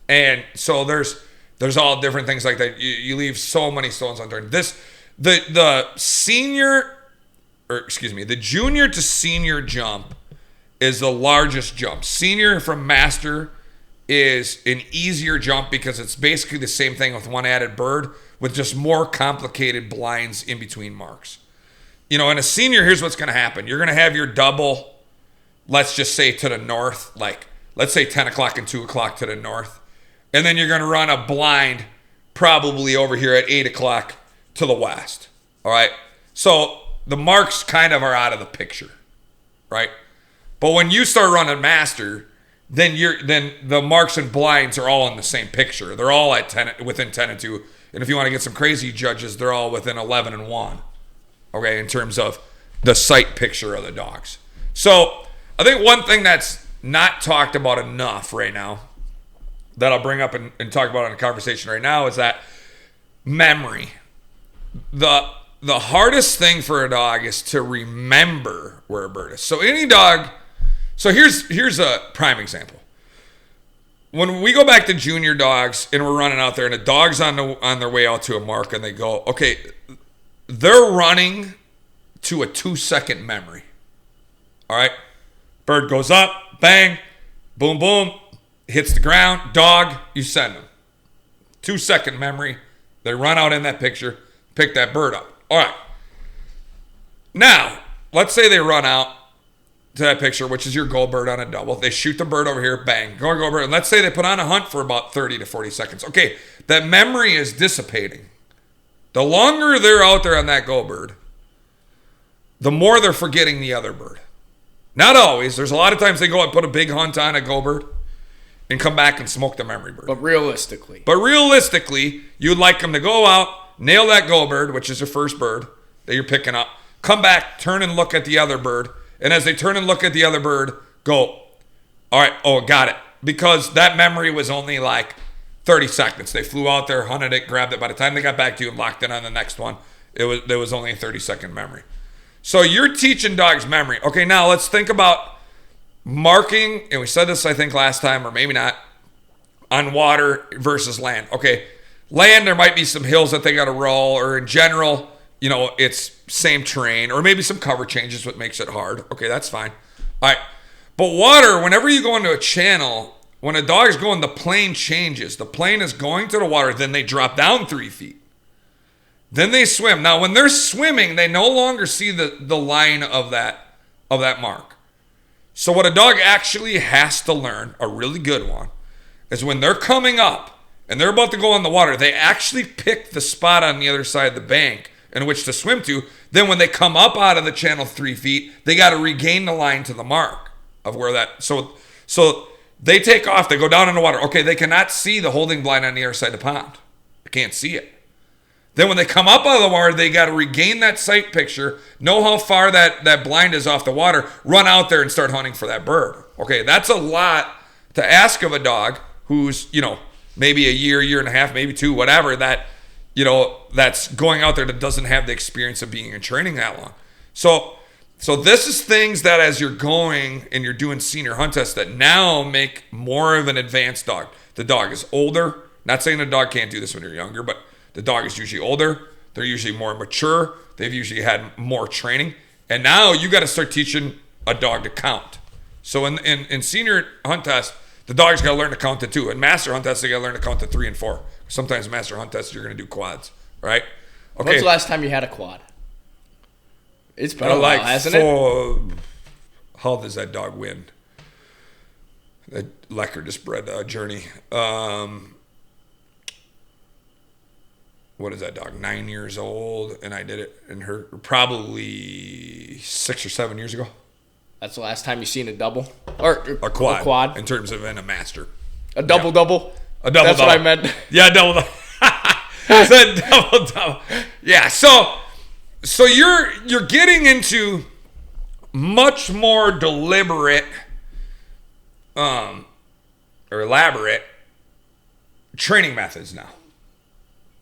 And so there's all different things like that. You leave so many stones unturned. The junior to senior jump is the largest jump. Senior from master is an easier jump because it's basically the same thing with one added bird with just more complicated blinds in between marks. In a senior, here's what's going to happen. You're going to have your double, let's just say to the north, like let's say 10 o'clock and 2 o'clock to the north. And then you're going to run a blind probably over here at 8 o'clock to the west. All right. So the marks kind of are out of the picture, right? But when you start running master, then the marks and blinds are all in the same picture. They're all at 10, within 10 and 2. And if you want to get some crazy judges, they're all within 11 and 1. Okay, in terms of the sight picture of the dogs. So I think one thing that's not talked about enough right now that I'll bring up and talk about in a conversation right now is that memory. The hardest thing for a dog is to remember where a bird is. So any dog, so here's a prime example. When we go back to junior dogs and we're running out there and a dog's on their way out to a mark and they go, okay, they're running to a 2-second memory. All right. Bird goes up, bang, boom, boom, hits the ground, dog, you send them. 2-second memory. They run out in that picture, pick that bird up. All right. Now, let's say they run out to that picture, which is your goal bird on a double. They shoot the bird over here, bang, go bird. And let's say they put on a hunt for about 30 to 40 seconds. Okay, that memory is dissipating. The longer they're out there on that go bird, the more they're forgetting the other bird. Not always. There's a lot of times they go and put a big hunt on a go bird and come back and smoke the memory bird. But realistically, you'd like them to go out, nail that go bird, which is your first bird that you're picking up, come back, turn and look at the other bird, and as they turn and look at the other bird, go, all right, oh, got it. Because that memory was only like 30 seconds. They flew out there, hunted it, grabbed it. By the time they got back to you and locked in on the next one, there was only a 30-second memory. So you're teaching dogs memory. Okay, now let's think about marking, and we said this, I think, last time, or maybe not, on water versus land. Okay, land, there might be some hills that they got to roll, or in general, it's same terrain, or maybe some cover changes, what makes it hard. Okay, that's fine. All right, but water, whenever you go into a channel, when a dog is going, the plane changes. The plane is going to the water, then they drop down 3 feet. Then they swim. Now, when they're swimming, they no longer see the line of that mark. So what a dog actually has to learn, a really good one, is when they're coming up and they're about to go in the water, they actually pick the spot on the other side of the bank in which to swim to. Then when they come up out of the channel 3 feet, they got to regain the line to the mark of where that. So they take off. They go down in the water. Okay, they cannot see the holding blind on the other side of the pond. They can't see it. Then when they come up out of the water, they got to regain that sight picture, know how far that blind is off the water, run out there and start hunting for that bird. Okay, that's a lot to ask of a dog who's, maybe a year and a half, maybe 2, whatever, that's going out there that doesn't have the experience of being in training that long. So this is things that as you're going and you're doing senior hunt tests that now make more of an advanced dog. The dog is older. Not saying the dog can't do this when you're younger, but the dog is usually older. They're usually more mature. They've usually had more training. And now you got to start teaching a dog to count. So in senior hunt tests, the dog's got to learn to count to 2. In master hunt tests, they got to learn to count to 3 and 4. Sometimes master hunt tests, you're going to do quads, right? Okay. When's the last time you had a quad? It's been a while, hasn't it? How does that dog win? That Lecker just bred Journey. What is that dog? 9 years old, and I did it in her probably 6 or 7 years ago. That's the last time you seen a double or a quad. A quad in terms of in a master. A double. A double. That's what I meant. Yeah, double. It's a double. Yeah. So you're getting into much more deliberate, or elaborate training methods now.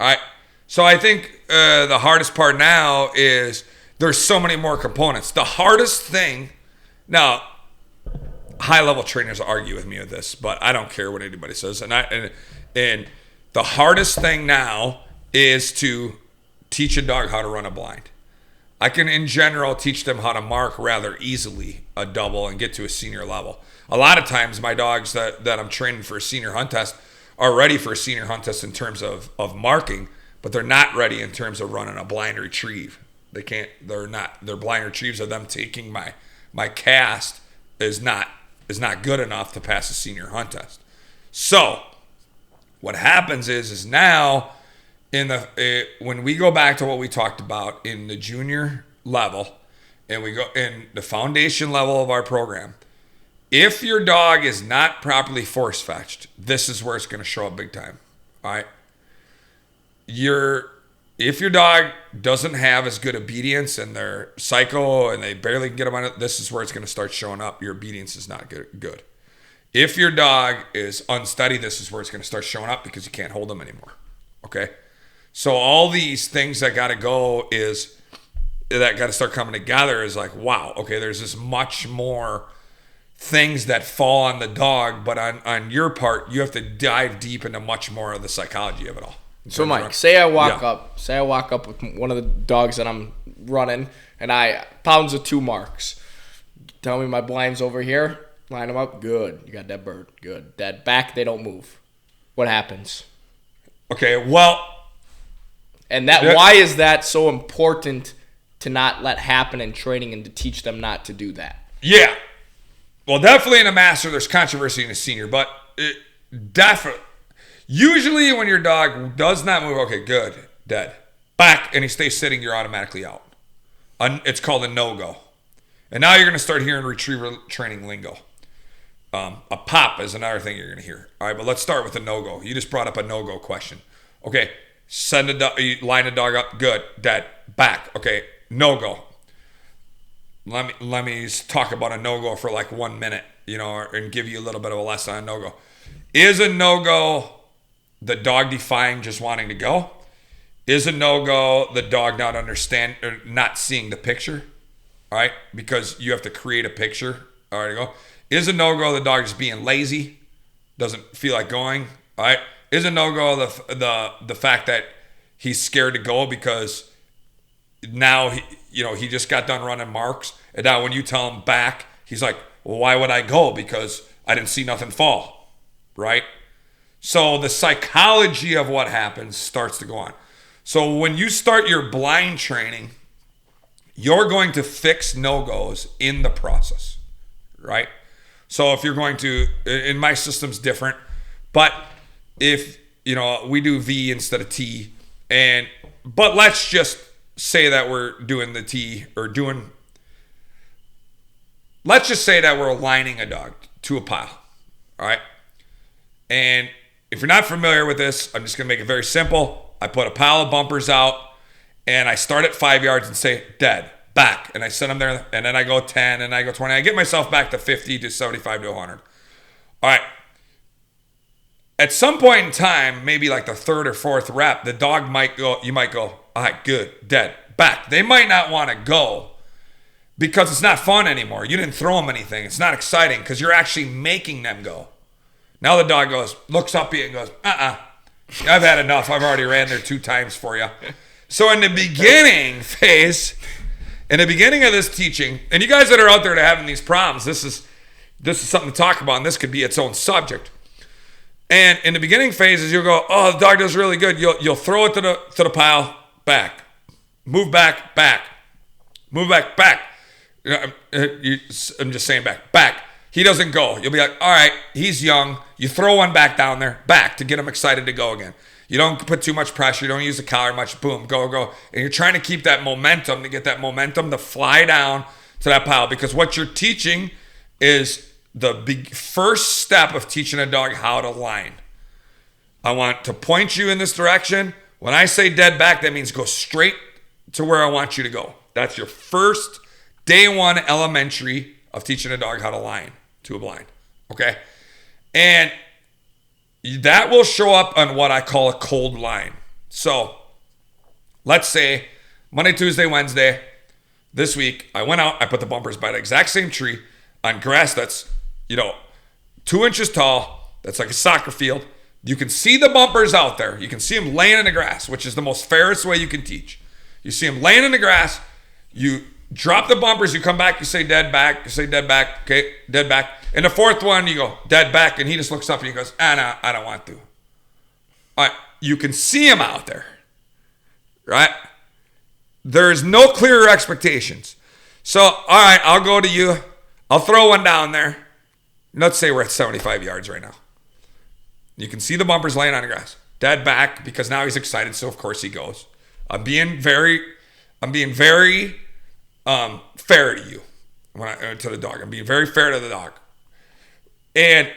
All right. So I think the hardest part now is there's so many more components. The hardest thing now, high-level trainers argue with me with this, but I don't care what anybody says. And the hardest thing now is to teach a dog how to run a blind. I can, in general, teach them how to mark rather easily a double and get to a senior level. A lot of times, my dogs that I'm training for a senior hunt test are ready for a senior hunt test in terms of marking, but they're not ready in terms of running a blind retrieve. Their blind retrieves of them taking my cast is not good enough to pass a senior hunt test. So what happens is now when we go back to what we talked about in the junior level and we go in the foundation level of our program, if your dog is not properly force fetched, this is where it's going to show up big time. All right. If your dog doesn't have as good obedience in their cycle and they barely can get them on it, this is where it's going to start showing up. Your obedience is not good. If your dog is unsteady, this is where it's going to start showing up because you can't hold them anymore. Okay? So all these things that got to start coming together is like, wow, okay, there's this much more things that fall on the dog, but on your part, you have to dive deep into much more of the psychology of it all. So Mike, say I walk up with one of the dogs that I'm running, and I pounds of 2 marks. Tell me my blind's over here. Line them up. Good. You got that bird. Good. That back, they don't move. What happens? Okay. Well, and why is that so important to not let happen in training and to teach them not to do that? Yeah. Well, definitely in a master, there's controversy in a senior, but definitely. Usually when your dog does not move, okay, good, dead, back, and he stays sitting, you're automatically out. It's called a no-go. And now you're going to start hearing retriever training lingo. A pop is another thing you're going to hear. All right, but let's start with a no-go. You just brought up a no-go question. Okay, line a dog up, good, dead, back. Okay, no-go. Let me talk about a no-go for like 1 minute, and give you a little bit of a lesson on no-go. Is a no-go the dog defying just wanting to go? Is a no-go the dog not understand or not seeing the picture? All right, because you have to create a picture. All right, go. Is a no-go the dog just being lazy, doesn't feel like going? All right. Is a no-go the fact that he's scared to go because now he just got done running marks, and now when you tell him back, he's like, well, why would I go? Because I didn't see nothing fall, right? So the psychology of what happens starts to go on. So when you start your blind training, you're going to fix no-goes in the process, right? So if you're going to, in my system's different, but if, we do V instead of T, but let's just say that we're doing the T let's just say that we're aligning a dog to a pile, all right? And if you're not familiar with this, I'm just going to make it very simple. I put a pile of bumpers out, and I start at 5 yards and say, dead, back. And I set them there, and then I go 10, and I go 20. I get myself back to 50 to 75 to 100. All right. At some point in time, maybe like the 3rd or 4th rep, the dog you might go, all right, good, dead, back. They might not want to go because it's not fun anymore. You didn't throw them anything. It's not exciting because you're actually making them go. Now the dog looks up at you and goes, I've had enough. I've already ran there 2 times for you. So in the beginning phase, in the beginning of this teaching, and you guys that are out there that are having these problems, this is something to talk about, and this could be its own subject. And in the beginning phases, you'll go, oh, the dog does really good. You'll throw it to the pile, back, move back, move back. I'm just saying back. He doesn't go. You'll be like, all right, he's young. You throw one back down there, back, to get him excited to go again. You don't put too much pressure. You don't use the collar much. Boom, go. And you're trying to keep that momentum, to get that momentum to fly down to that pile. Because what you're teaching is the big first step of teaching a dog how to line. I want to point you in this direction. When I say dead back, that means go straight to where I want you to go. That's your first day one elementary of teaching a dog how to line to a blind. Okay? And that will show up on what I call a cold line. So let's say Monday, Tuesday, Wednesday, this week, I went out, I put the bumpers by the exact same tree on grass that's, 2 inches tall. That's like a soccer field. You can see the bumpers out there. You can see them laying in the grass, which is the most fairest way you can teach. You see them laying in the grass. You drop the bumpers. You come back. You say dead back. You say dead back. Okay, dead back. And the fourth one, you go dead back. And he just looks up and he goes, no, I don't want to. All right, you can see him out there, right? There's no clearer expectations. So, all right, I'll go to you. I'll throw one down there. Let's say we're at 75 yards right now. You can see the bumpers laying on the grass. Dead back because now he's excited, so of course he goes. I'm being very fair to you, to the dog. I'm being very fair to the dog. And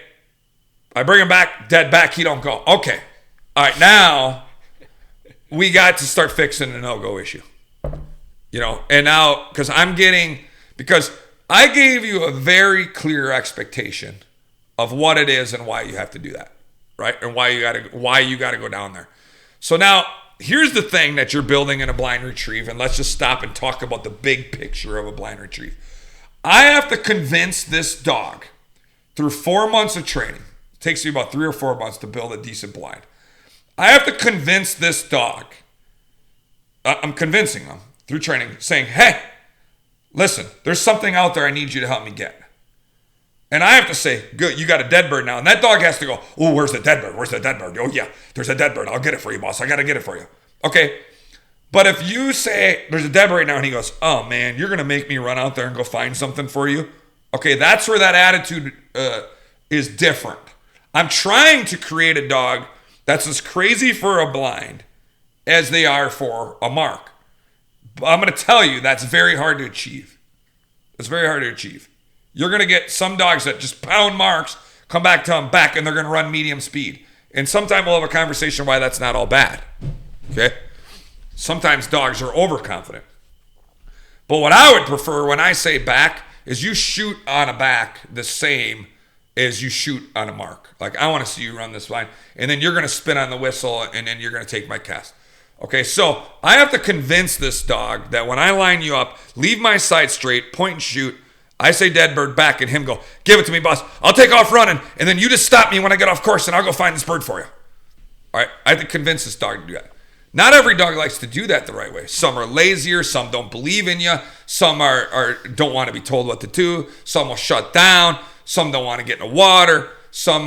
I bring him back, dead back, he don't go. Okay. All right, now we got to start fixing the no-go issue. And now, because I gave you a very clear expectation of what it is and why you have to do that, right? And why you got to go down there. So now, here's the thing that you're building in a blind retrieve, and let's just stop and talk about the big picture of a blind retrieve. I have to convince this dog through 4 months of training. It takes me about 3 or 4 months to build a decent blind. I have to convince this dog. I'm convincing them through training, saying, hey, listen, there's something out there I need you to help me get. And I have to say, good, you got a dead bird now. And that dog has to go, oh, where's the dead bird? Where's the dead bird? Oh, yeah, there's a dead bird. I'll get it for you, boss. I got to get it for you. Okay. But if you say, there's a dead bird right now, and he goes, oh, man, you're going to make me run out there and go find something for you. Okay, that's where that attitude is different. I'm trying to create a dog that's as crazy for a blind as they are for a mark. But I'm going to tell you, that's very hard to achieve. It's very hard to achieve. You're going to get some dogs that just pound marks, come back to them back, and they're going to run medium speed. And sometime we'll have a conversation why that's not all bad. Okay? Sometimes dogs are overconfident. But what I would prefer when I say back is you shoot on a back the same as you shoot on a mark. Like, I want to see you run this line. And then you're going to spin on the whistle, and then you're going to take my cast. Okay, so I have to convince this dog that when I line you up, leave my side straight, point and shoot. I say dead bird back, and him go, give it to me, boss. I'll take off running, and then you just stop me when I get off course, and I'll go find this bird for you. All right, I have to convince this dog to do that. Not every dog likes to do that the right way. Some are lazier, some don't believe in you, some are don't want to be told what to do, some will shut down, some don't want to get in the water, some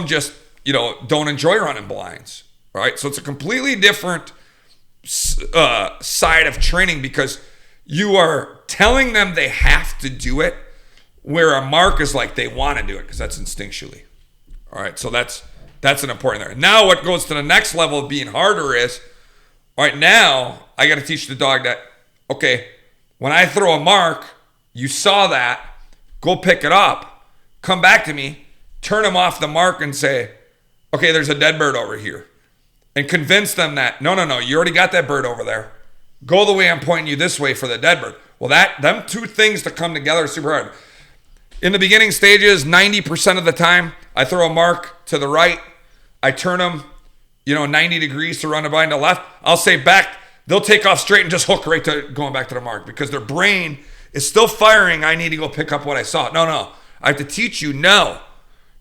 just, don't enjoy running blinds. All right, so it's a completely different side of training because you are telling them they have to do it, where a mark is like they want to do it because that's instinctually. All right, so that's an important there. Now what goes to the next level of being harder is, all right, now I got to teach the dog that, okay, when I throw a mark, you saw that, go pick it up, come back to me, turn them off the mark and say, okay, there's a dead bird over here. And convince them that, no, you already got that bird over there. Go the way I'm pointing you this way for the dead bird. Well, them two things to come together is super hard. In the beginning stages, 90% of the time, I throw a mark to the right. I turn them, 90 degrees to run behind the left. I'll say back. They'll take off straight and just hook right to going back to the mark because their brain is still firing. I need to go pick up what I saw. No. I have to teach you, no.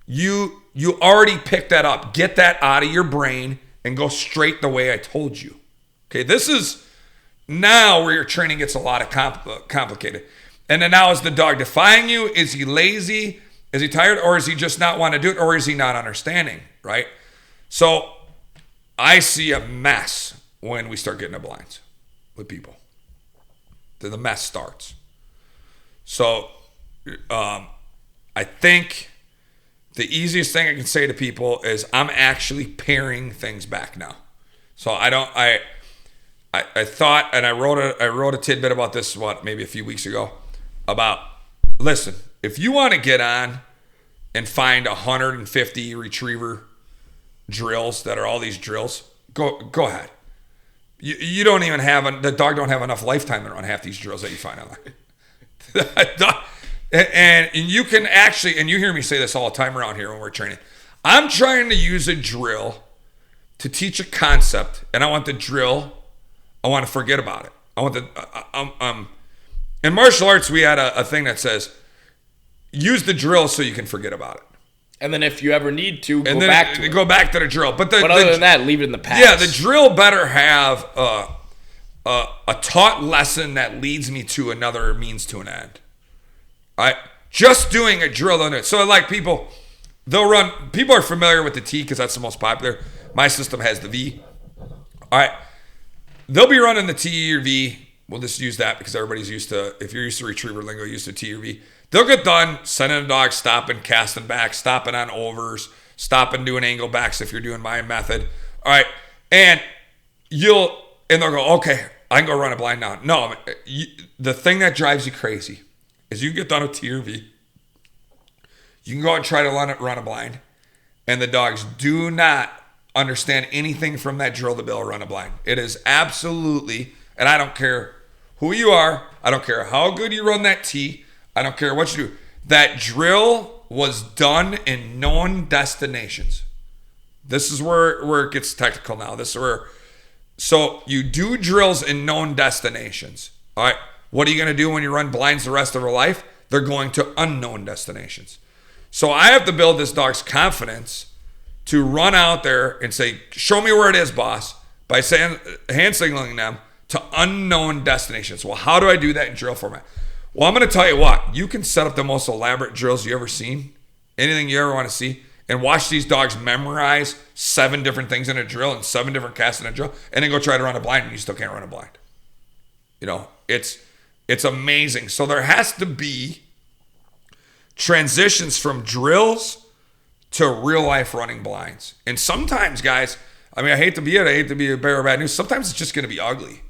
You already picked that up. Get that out of your brain and go straight the way I told you. Okay, this is now where your training gets a lot of complicated. And then now is the dog defying you? Is he lazy? Is he tired? Or is he just not want to do it? Or is he not understanding, right? So I see a mess when we start getting the blinds with people. The mess starts. So I think the easiest thing I can say to people is I'm actually paring things back now. So I thought, and I wrote a tidbit about this, maybe a few weeks ago, about, listen, if you want to get on and find 150 retriever drills that are all these drills, go ahead. You don't even have, the dog don't have enough lifetime to run half these drills that you find online. and you can actually, and you hear me say this all the time around here when we're training, I'm trying to use a drill to teach a concept, and I want the drill, I want to forget about it. I want in martial arts, we had a thing that says, use the drill so you can forget about it. And then if you ever need to, go back to the drill. But other than that, leave it in the past. Yeah, the drill better have a taught lesson that leads me to another means to an end. Right? Just doing a drill. So like people are familiar with the T because that's the most popular. My system has the V. All right. They'll be running the T or V. We'll just use that because everybody's used to, if you're used to retriever lingo, used to T or V. They'll get done sending a dog, stopping, casting back, stopping on overs, stopping doing angle backs if you're doing my method. All right. And they'll go, okay, I can go run a blind now. No, the thing that drives you crazy is you get done with T or V. You can go out and try to run a blind, and the dogs do not understand anything from that drill to be able to run a blind. It is absolutely, and I don't care who you are, I don't care how good you run that T, I don't care what you do. That drill was done in known destinations. This is where it gets technical now. So you do drills in known destinations. All right. What are you going to do when you run blinds the rest of their life? They're going to unknown destinations. So I have to build this dog's confidence to run out there and say, show me where it is, boss, by saying, hand signaling them to unknown destinations. Well, how do I do that in drill format? Well, I'm going to tell you what. You can set up the most elaborate drills you ever seen, anything you ever want to see, and watch these dogs memorize 7 different things in a drill and 7 different casts in a drill, and then go try to run a blind, and you still can't run a blind. It's amazing. So there has to be transitions from drills to real life running blinds. And sometimes, guys, I mean, I hate to be a bearer of bad news. Sometimes it's just going to be ugly.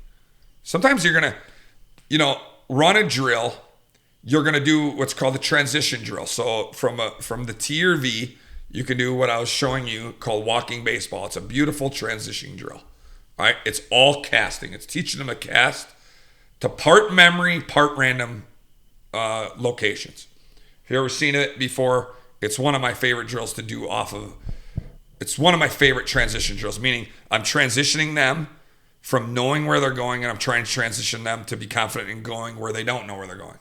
Sometimes you're going to, run a drill. You're going to do what's called the transition drill. So from the T or V, you can do what I was showing you called walking baseball. It's a beautiful transition drill. All right. It's all casting. It's teaching them to cast to part memory, part random locations. If you've ever seen it before, it's one of my favorite drills to do it's one of my favorite transition drills, meaning I'm transitioning them from knowing where they're going, and I'm trying to transition them to be confident in going where they don't know where they're going.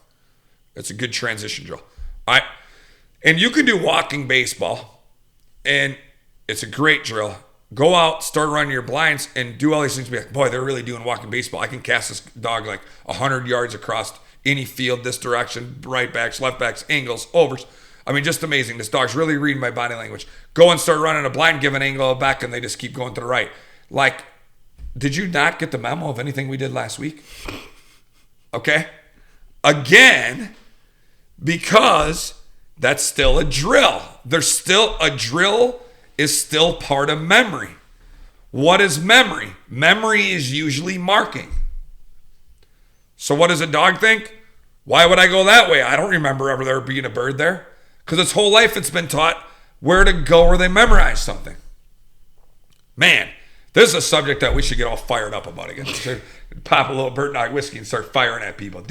It's a good transition drill. All right. And you can do walking baseball, and it's a great drill. Go out, start running your blinds, and do all these things. Be like, boy, they're really doing walking baseball. I can cast this dog like 100 yards across any field, this direction, right backs, left backs, angles, overs. I mean, just amazing. This dog's really reading my body language. Go and start running a blind, give an angle back, and they just keep going to the right. Like, did you not get the memo of anything we did last week? Okay. Again, because that's still a drill. A drill is still part of memory. What is memory? Memory is usually marking. So what does a dog think? Why would I go that way? I don't remember ever there being a bird there. Because its whole life it's been taught where to go where they memorize something. Man, this is a subject that we should get all fired up about again. Pop a little bird dog whiskey and start firing at people.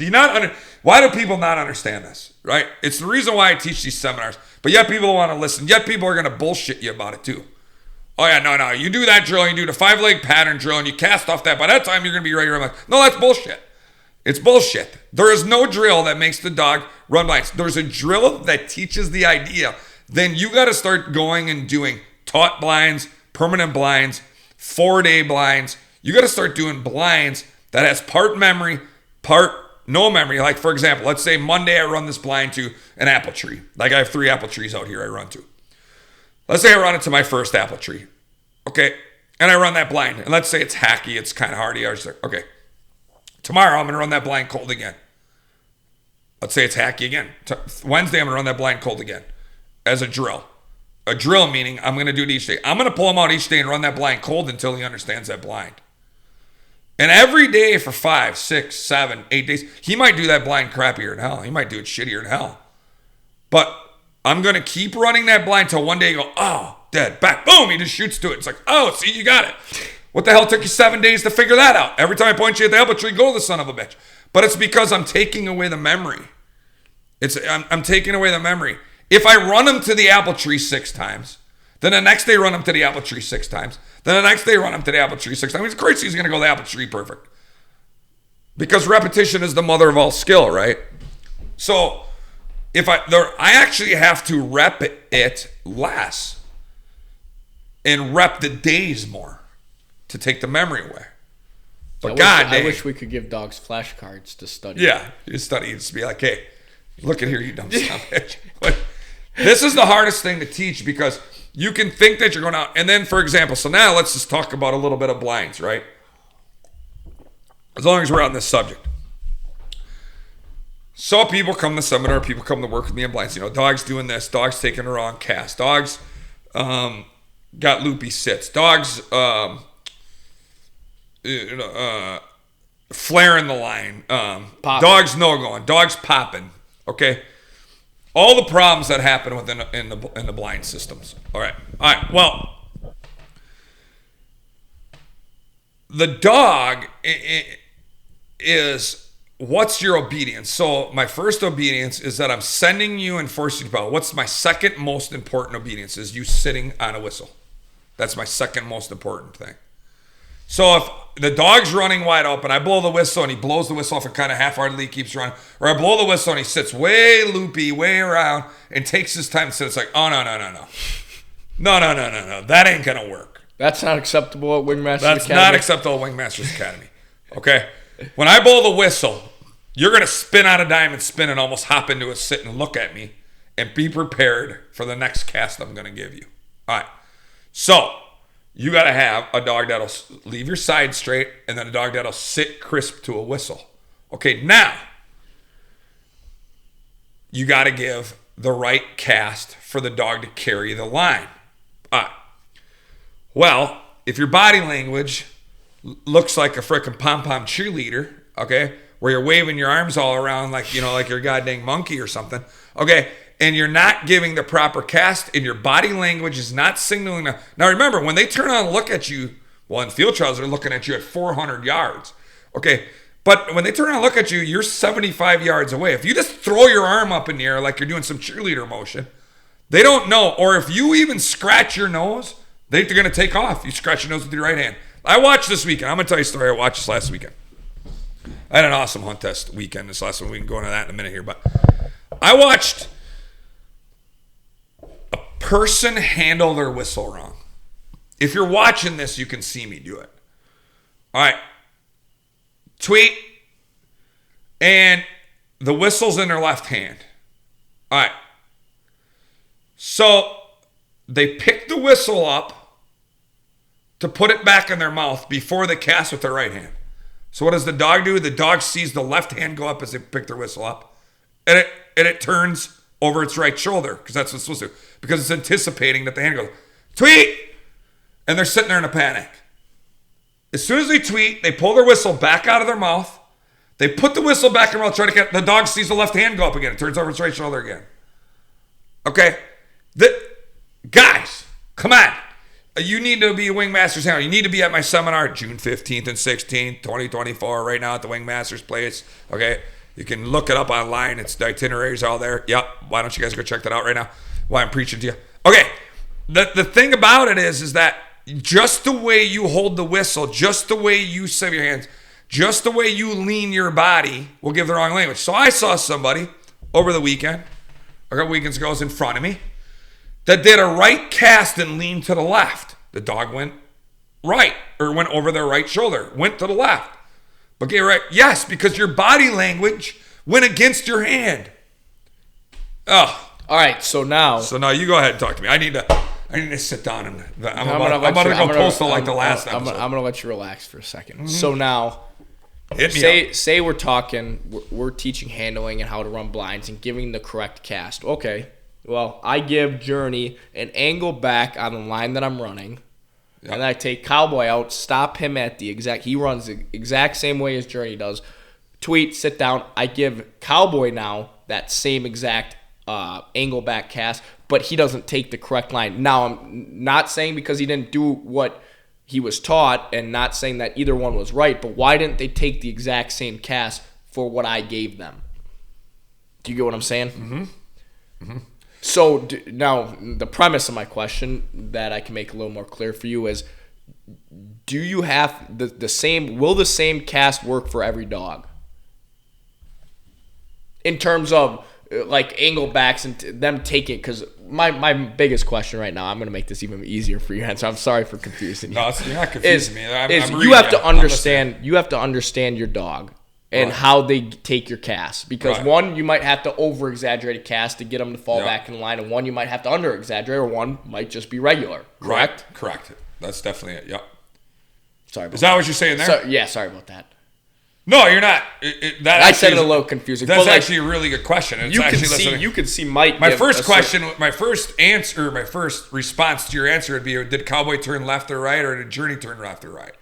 Why do people not understand this? Right? It's the reason why I teach these seminars. But yet people don't want to listen. Yet people are going to bullshit you about it too. Oh yeah, no. You do that drill, you do the 5-leg pattern drill, and you cast off that. By that time, you're going to be ready. I'm like, no, that's bullshit. It's bullshit. There is no drill that makes the dog run blinds. There's a drill that teaches the idea. Then you got to start going and doing taught blinds, permanent blinds, 4-day blinds. You got to start doing blinds that has part memory, part no memory. Like, for example, let's say Monday I run this blind to an apple tree. Like I have 3 apple trees out here I run to. Let's say I run it to my first apple tree. Okay. And I run that blind. And let's say it's hacky. It's kind of hardy. I was like, okay. Tomorrow I'm going to run that blind cold again. Let's say it's hacky again. Wednesday I'm going to run that blind cold again as a drill. A drill meaning I'm going to do it each day. I'm going to pull him out each day and run that blind cold until he understands that blind. And every day for 5, 6, 7, 8 days, he might do that blind crappier than hell. He might do it shittier than hell. But I'm going to keep running that blind till one day you go, oh, dead, back, boom, he just shoots to it. It's like, oh, see, you got it. What the hell took you 7 days to figure that out? Every time I point you at the apple tree, go to the son of a bitch. But it's because I'm taking away the memory. I'm taking away the memory. If I run him to the apple tree 6 times, then the next day run him to the apple tree 6 times, then the next day run him to the apple tree 6 times, it's crazy he's going to go to the apple tree perfect. Because repetition is the mother of all skill, right? So if I actually have to rep it less and rep the days more to take the memory away. But I wish we could give dogs flashcards to study. Yeah, you study. Just be like, hey, look at here, you dumb son of a bitch. But this is the hardest thing to teach because you can think that you're going out. And then, for example, so now let's just talk about a little bit of blinds, right? As long as we're on this subject. So people come to seminar, people come to work with me in blinds. You know, dogs doing this, dogs taking the wrong cast, dogs got loopy sits, dogs flaring the line, dogs no going, dogs popping. Okay, all the problems that happen within in the blind systems. All right. Well, the dog is. What's your obedience? So my first obedience is that I'm sending you and forcing you out. What's my second most important obedience is you sitting on a whistle. That's my second most important thing. So if the dog's running wide open, I blow the whistle and he blows the whistle off and kind of half-heartedly keeps running, or I blow the whistle and he sits way loopy, way around and takes his time to sit, it's like, oh, no. No. That ain't going to work. That's not acceptable at Wingmasters Academy. That's not acceptable at Wingmasters Academy. Okay? When I blow the whistle, you're going to spin out a diamond spin and almost hop into a sit and look at me and be prepared for the next cast I'm going to give you. All right. So you got to have a dog that'll leave your side straight and then a dog that'll sit crisp to a whistle. Okay, now you got to give the right cast for the dog to carry the line. All right. Well, if your body language looks like a freaking pom-pom cheerleader, okay, where you're waving your arms all around like, you know, like you're a goddamn monkey or something, okay, and you're not giving the proper cast and your body language is not signaling. Now remember, when they turn on and look at you, well, in field trials, they're looking at you at 400 yards, okay, but when they turn on and look at you, you're 75 yards away. If you just throw your arm up in the air like you're doing some cheerleader motion, they don't know. Or if you even scratch your nose, they're going to take off. You scratch your nose with your right hand. I watched this weekend. I'm going to tell you a story. I watched this last weekend. I had an awesome hunt test weekend this last one. We can go into that in a minute here. But I watched a person handle their whistle wrong. If you're watching this, you can see me do it. All right. Tweet. And the whistle's in their left hand. All right. So they pick the whistle up to put it back in their mouth before they cast with their right hand. So what does the dog do? The dog sees the left hand go up as they pick their whistle up. And it turns over its right shoulder because that's what it's supposed to do. Because it's anticipating that the hand goes, tweet! And they're sitting there in a panic. As soon as they tweet, they pull their whistle back out of their mouth. They put the whistle back in their mouth, try to get, the dog sees the left hand go up again. It turns over its right shoulder again. Okay? Guys, come on. You need to be a Wingmasters handler. You need to be at my seminar June 15th and 16th, 2024, right now at the Wingmasters place. Okay? You can look it up online. It's the itineraries all there. Yep. Why don't you guys go check that out right now? Why I'm preaching to you. Okay. The thing about it is that just the way you hold the whistle, just the way you set your hands, just the way you lean your body will give the wrong language. So I saw somebody over the weekend, a couple weekends ago, was in front of me, that did a right cast and leaned to the left. The dog went right, or went over their right shoulder, went to the left. Okay, right? Yes, because your body language went against your hand. Oh. All right, so now you go ahead and talk to me. I need to sit down and I'm about to go postal like the last episode. I'm gonna let you relax for a second. Mm-hmm. So now, hit me say we're teaching handling and how to run blinds and giving the correct cast. Okay. Well, I give Journey an angle back on the line that I'm running, yep. And I take Cowboy out, stop him at he runs the exact same way as Journey does. Tweet, sit down. I give Cowboy now that same exact angle back cast, but he doesn't take the correct line. Now, I'm not saying because he didn't do what he was taught and not saying that either one was right, but why didn't they take the exact same cast for what I gave them? Do you get what I'm saying? Mm-hmm. Mm-hmm. So now the premise of my question that I can make a little more clear for you is, do you have the same, will the same cast work for every dog? In terms of like angle backs and them taking, because my biggest question right now, I'm going to make this even easier for you to answer. I'm sorry for confusing you. No, you're not confusing me. I'm you have to understand. You have to understand your dog and how they take your cast. Because one, you might have to over exaggerate a cast to get them to fall back in line, and one you might have to under exaggerate, or one might just be regular. Correct? Right. Correct. That's definitely it. Yep. Sorry. About Is that what you're saying there? Yeah. Sorry about that. No, you're not. I said it a little confusing. That's actually a really good question. It's You can see Mike. My first question, my first answer, my first response to your answer would be: did Cowboy turn left or right, or did Journey turn left or right?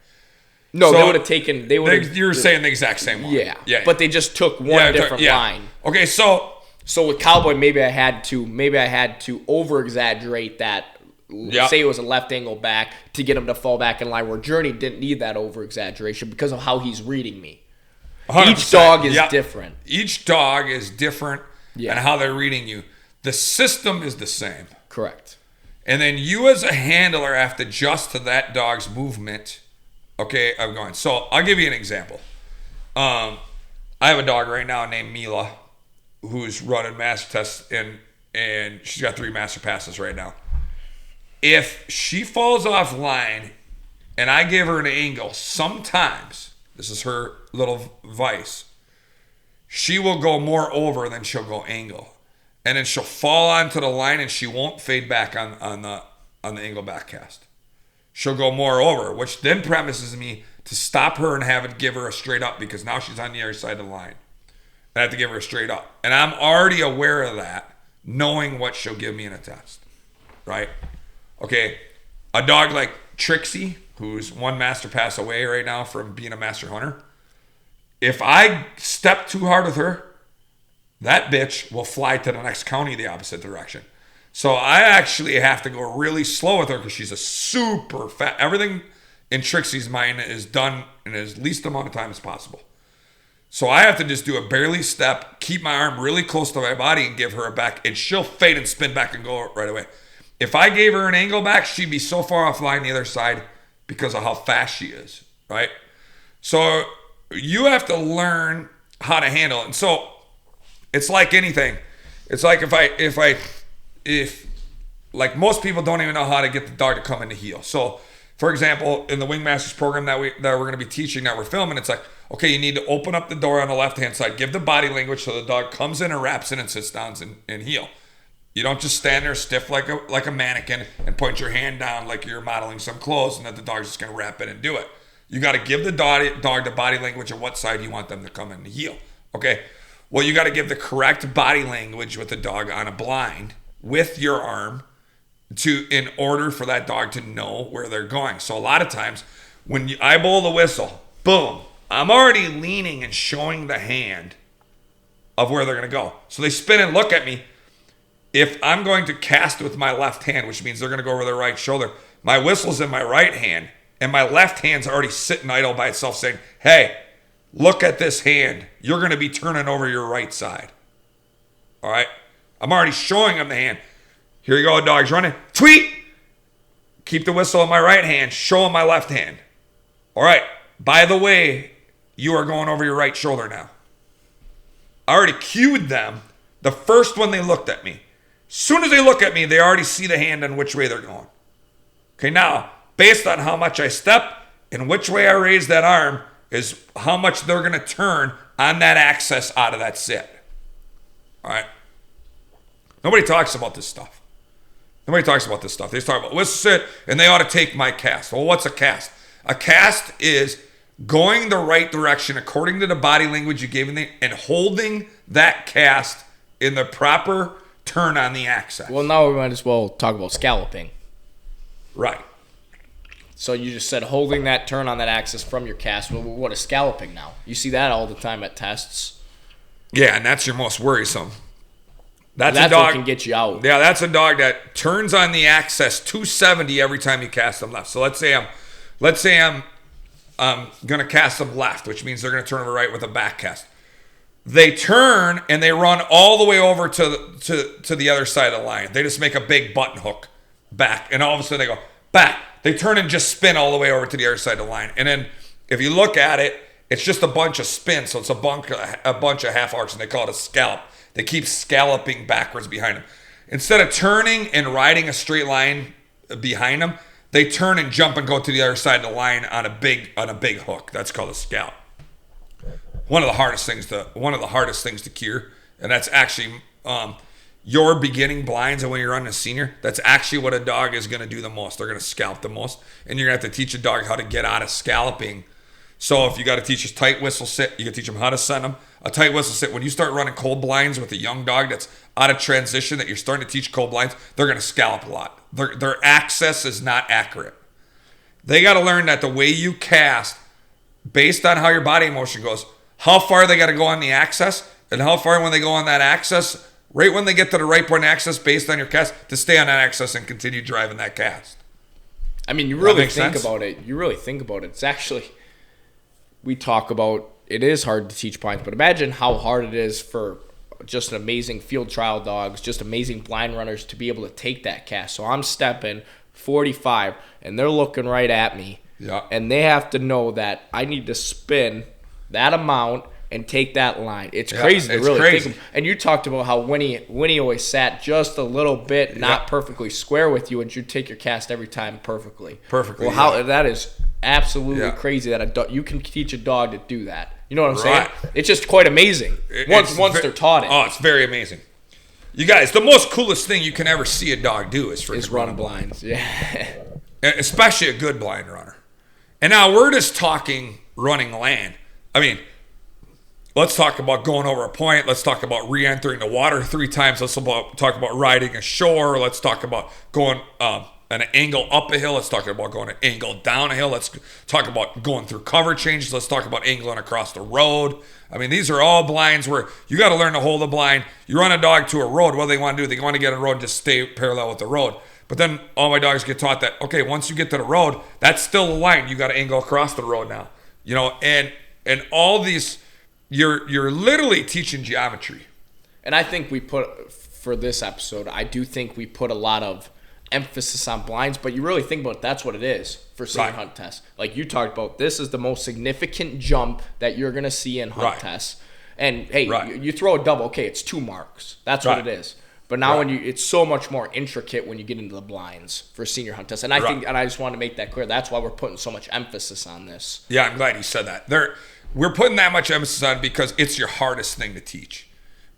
No, they would have taken. You're saying the exact same one. Yeah. But they just took one different line. Okay, so with Cowboy, maybe I had to over exaggerate that. Say it was a left angle back to get him to fall back in line. Where Journey didn't need that over exaggeration because of how he's reading me. 100%. Each dog is different. Each dog is different, and how they're reading you. The system is the same. Correct. And then you as a handler have to adjust to that dog's movement. Okay, I'm going. So I'll give you an example. I have a dog right now named Mila who's running master tests, and she's got 3 master passes right now. If she falls off line and I give her an angle, sometimes, this is her little vice, she will go more over than she'll go angle. And then she'll fall onto the line and she won't fade back on the angle back cast. She'll go more over, which then premises me to stop her and give her a straight up, because now she's on the other side of the line. I have to give her a straight up. And I'm already aware of that, knowing what she'll give me in a test. Right? Okay, a dog like Trixie, who's 1 master pass away right now from being a master hunter, if I step too hard with her, that bitch will fly to the next county the opposite direction. So I actually have to go really slow with her because she's a super fat. Everything in Trixie's mind is done in as least amount of time as possible. So I have to just do a barely step, keep my arm really close to my body and give her a back, and she'll fade and spin back and go right away. If I gave her an angle back, she'd be so far offline the other side because of how fast she is, right? So you have to learn how to handle it. And so it's like anything. It's like if like most people don't even know how to get the dog to come in the heel. So for example, in the Wing Masters program that we're going to be teaching, that we're filming, it's like, okay, you need to open up the door on the left-hand side, give the body language so the dog comes in and wraps in and sits down and heel. You don't just stand there stiff like a mannequin and point your hand down like you're modeling some clothes and that the dog's just going to wrap in and do it. You got to give the dog the body language of what side you want them to come in and heel. Okay, well, you got to give the correct body language with the dog on a blind with your arm in order for that dog to know where they're going. So a lot of times when I blow the whistle, boom, I'm already leaning and showing the hand of where they're going to go. So they spin and look at me. If I'm going to cast with my left hand, which means they're going to go over their right shoulder, my whistle's in my right hand, and my left hand's already sitting idle by itself saying, hey, look at this hand. You're going to be turning over your right side. All right? I'm already showing them the hand. Here you go, dog's running. Tweet! Keep the whistle in my right hand. Show them my left hand. All right. By the way, you are going over your right shoulder now. I already cued them the first when they looked at me. As soon as they look at me, they already see the hand and which way they're going. Okay, now, based on how much I step and which way I raise that arm is how much they're going to turn on that access out of that sit. All right? Nobody talks about this stuff. They just talk about, let's sit, and they ought to take my cast. Well, what's a cast? A cast is going the right direction according to the body language you gave them and holding that cast in the proper turn on the access. Well, now we might as well talk about scalloping. Right. So you just said holding that turn on that axis from your cast. Well, what is scalloping now? You see that all the time at tests. Yeah, and that's your most worrisome. That's what a dog can get you out. Yeah, that's a dog that turns on the axis 270 every time you cast them left. So let's say I'm gonna cast them left, which means they're gonna turn over right with a back cast. They turn and they run all the way over to the other side of the line. They just make a big button hook back, and all of a sudden they go back. They turn and just spin all the way over to the other side of the line. And then if you look at it, it's just a bunch of spins. So it's a bunch of half arcs, and they call it a scallop. They keep scalloping backwards behind them. Instead of turning and riding a straight line behind them, they turn and jump and go to the other side of the line on a big hook. That's called a scallop. One of the hardest things to cure, and that's actually your beginning blinds, and when you're running a senior, that's actually what a dog is going to do the most. They're going to scallop the most, and you're going to have to teach a dog how to get out of scalloping. So if you got to teach a tight whistle sit, you can teach them how to send them. A tight whistle sit, when you start running cold blinds with a young dog that's out of transition, that you're starting to teach cold blinds, they're going to scallop a lot. Their access is not accurate. They got to learn that the way you cast, based on how your body motion goes, how far they got to go on the axis, and how far when they go on that axis, right when they get to the right point axis, based on your cast, to stay on that axis and continue driving that cast. I mean, you really think about it. It's actually, we talk about, it is hard to teach blinds, but imagine how hard it is for just an amazing field trial dogs, just amazing blind runners to be able to take that cast. So I'm stepping 45, and they're looking right at me. Yeah. And they have to know that I need to spin that amount and take that line. It's crazy to really think. And you talked about how Winnie always sat just a little bit, not perfectly square with you, and you'd take your cast every time perfectly. Well, that is absolutely crazy that you can teach a dog to do that. You know what I'm saying? It's just quite amazing once they're taught it. Oh, it's very amazing. You guys, the most coolest thing you can ever see a dog do is run blinds. Yeah. Especially a good blind runner. And now we're just talking running land. I mean, let's talk about going over a point. Let's talk about re-entering the water 3 times. Let's talk about riding ashore. Let's talk about going an angle up a hill. Let's talk about going an angle down a hill. Let's talk about going through cover changes. Let's talk about angling across the road. I mean, these are all blinds where you got to learn to hold the blind. You run a dog to a road. What do they want to do? They want to get on a road and just stay parallel with the road. But then all my dogs get taught that, okay, once you get to the road, that's still the line. You got to angle across the road now. You know, and all these, you're literally teaching geometry. And I think for this episode, I do think we put a lot of emphasis on blinds, but you really think about it, that's what it is for senior hunt tests. Like you talked about, this is the most significant jump that you're going to see in hunt tests. And hey, you throw a double, okay, it's 2 marks. That's what it is. But now it's so much more intricate when you get into the blinds for senior hunt tests. And I think, and I just want to make that clear, that's why we're putting so much emphasis on this. Yeah, I'm glad you said that. We're putting that much emphasis on it because it's your hardest thing to teach.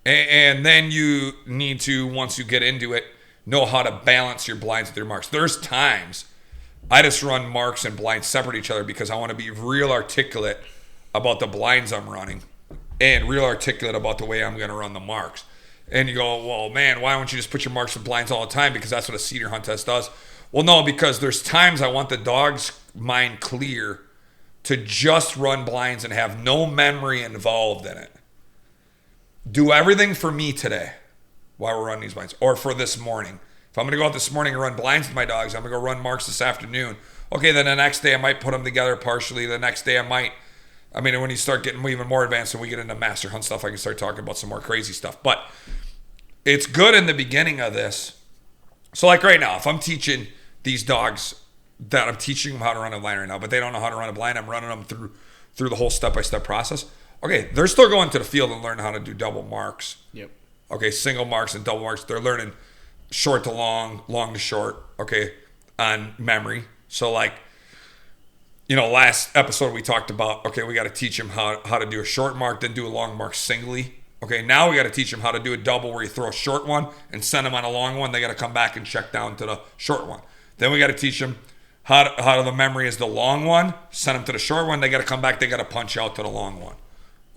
And then you need to, once you get into it, know how to balance your blinds with your marks. There's times I just run marks and blinds separate each other because I want to be real articulate about the blinds I'm running and real articulate about the way I'm going to run the marks. And you go, well, man, why don't you just put your marks and blinds all the time? Because that's what a senior hunt test does. Well, no, because there's times I want the dog's mind clear to just run blinds and have no memory involved in it. Do everything for me today while we're running these blinds, or for this morning. If I'm going to go out this morning and run blinds with my dogs, I'm going to go run marks this afternoon. Okay, then the next day I might put them together partially. The next day I might, when you start getting even more advanced and we get into master hunt stuff, I can start talking about some more crazy stuff. But it's good in the beginning of this. So like right now, if I'm teaching these dogs that I'm teaching them how to run a blind right now, but they don't know how to run a blind, I'm running them through the whole step-by-step process. Okay, they're still going to the field and learning how to do double marks. Yep. Okay, single marks and double marks. They're learning short to long, long to short, okay, on memory. So like, last episode we talked about, okay, we got to teach them how to do a short mark, then do a long mark singly. Okay, now we got to teach them how to do a double where you throw a short one and send them on a long one. They got to come back and check down to the short one. Then we got to teach them how the memory is the long one, send them to the short one. They got to come back. They got to punch out to the long one.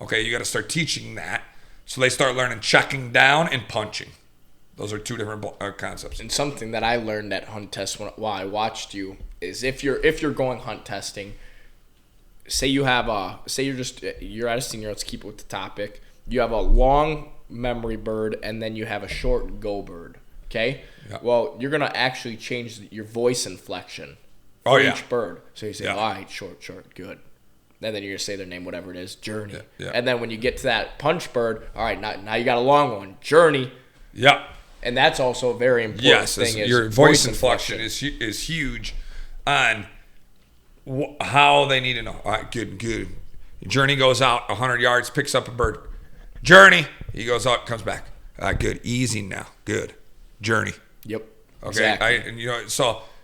Okay, you got to start teaching that. So they start learning checking down and punching. Those are 2 different concepts. And something that I learned at hunt test while I watched you is if you're going hunt testing, say you're at a senior, let's keep it with the topic. You have a long memory bird, and then you have a short go bird. Okay? Yeah. Well, you're going to actually change your voice inflection Oh, for yeah. each bird. So you say, Yeah. all right, short, good. And then you're going to say their name, whatever it is, Journey. Yeah. And then when you get to that punch bird, all right, now you got a long one, Journey. Yeah. And that's also a very important Yes, thing. Is your voice inflection is huge on how they need to know. All right, good. Journey goes out 100 yards, picks up a bird. Journey. He goes out, comes back. All right, good. Easy now. Good. Journey. Yep. Okay. Exactly.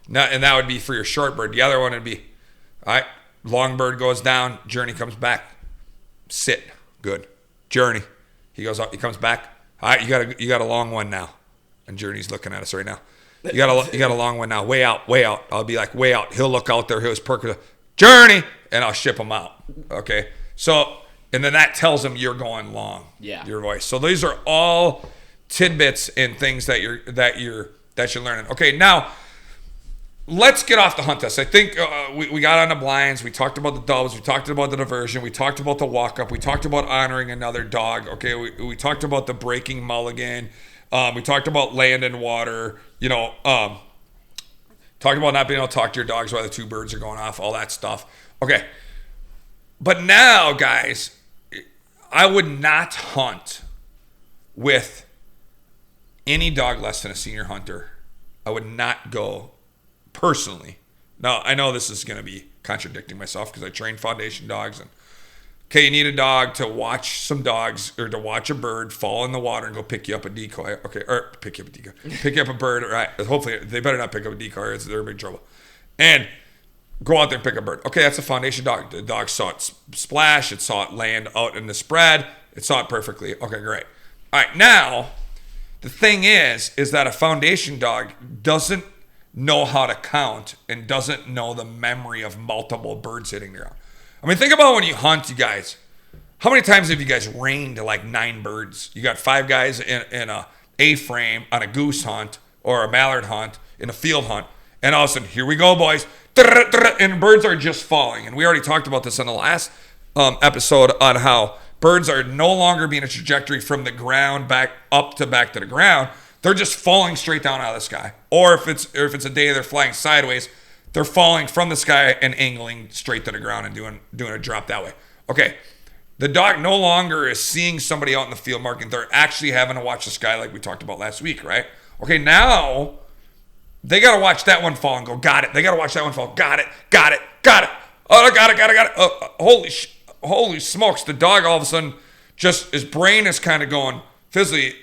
And that would be for your short bird. The other one would be, all right, long bird goes down. Journey comes back. Sit. Good. Journey. He goes out. He comes back. All right, you got a long one now. And Journey's looking at us right now. You got a long one now. Way out. I'll be like, way out. He'll look out there. He'll just perk Journey, and I'll ship him out. Okay. So, and then that tells him you're going long. Yeah. Your voice. So these are all tidbits and things that you're learning. Okay. Now, let's get off the hunt test. I think we got on the blinds. We talked about the doves. We talked about the diversion. We talked about the walk up. We talked about honoring another dog. Okay. We talked about the breaking mulligan. We talked about land and water, talked about not being able to talk to your dogs while the two birds are going off, all that stuff. Okay. But now, guys, I would not hunt with any dog less than a senior hunter. I would not go personally. Now, I know this is going to be contradicting myself because I train foundation dogs and okay, you need a dog to watch some dogs or to watch a bird fall in the water and go pick you up a decoy. Okay, or pick you up a decoy. Pick you up a bird. Right. Hopefully, they better not pick up a decoy or they're in big trouble. And go out there and pick a bird. Okay, that's a foundation dog. The dog saw it splash. It saw it land out in the spread. It saw it perfectly. Okay, great. All right, now, the thing is that a foundation dog doesn't know how to count and doesn't know the memory of multiple birds hitting the ground. I mean, think about when you hunt, you guys. How many times have you guys reined like 9 birds? You got 5 guys in a A-frame on a goose hunt or a mallard hunt in a field hunt. And all of a sudden, here we go, boys. And birds are just falling. And we already talked about this in the last episode on how birds are no longer being a trajectory from the ground back to the ground. They're just falling straight down out of the sky. Or if it's a day they're flying sideways, they're falling from the sky and angling straight to the ground and doing a drop that way. Okay, the dog no longer is seeing somebody out in the field marking. They're actually having to watch the sky like we talked about last week, right? Okay, now they got to watch that one fall and go, got it. They got to watch that one fall. Got it. Oh, I got it. Holy smokes. The dog all of a sudden just, his brain is kind of going, physically,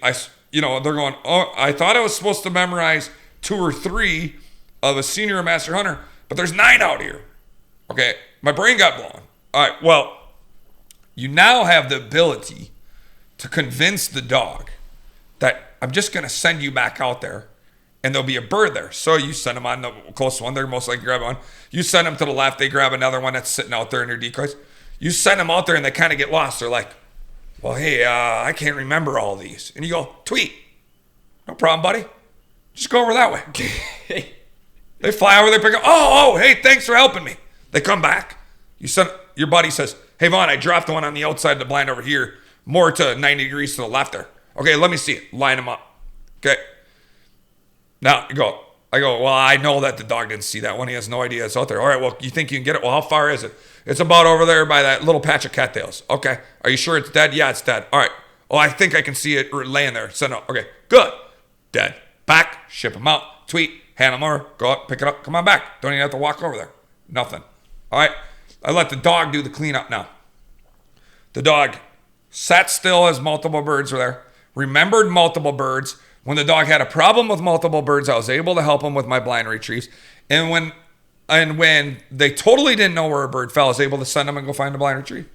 they're going, oh, I thought I was supposed to memorize 2 or 3 of a senior or master hunter, but there's 9 out here. Okay, my brain got blown. All right, well, you now have the ability to convince the dog that I'm just going to send you back out there and there'll be a bird there. So you send them on the close one. They're most likely grab one. You send them to the left. They grab another one that's sitting out there in their decoys. You send them out there and they kind of get lost. They're like, well, hey, I can't remember all these. And you go, tweet. No problem, buddy. Just go over that way. They fly over there, pick up. Oh, hey, thanks for helping me. They come back. Your buddy says, hey, Vaughn, I dropped the one on the outside of the blind over here, more to 90 degrees to the left there. Okay, let me see it. Line them up. Okay. Now I go, well, I know that the dog didn't see that one. He has no idea it's out there. All right, well, you think you can get it? Well, how far is it? It's about over there by that little patch of cattails. Okay. Are you sure it's dead? Yeah, it's dead. All right. Oh, I think I can see it laying there. Send it. Okay, good. Dead. Back, ship him out, tweet. Hand them over, go up, pick it up, come on back. Don't even have to walk over there. Nothing. All right? I let the dog do the cleanup now. The dog sat still as multiple birds were there, remembered multiple birds. When the dog had a problem with multiple birds, I was able to help him with my blind retrieves. And when they totally didn't know where a bird fell, I was able to send them and go find a blind retrieve.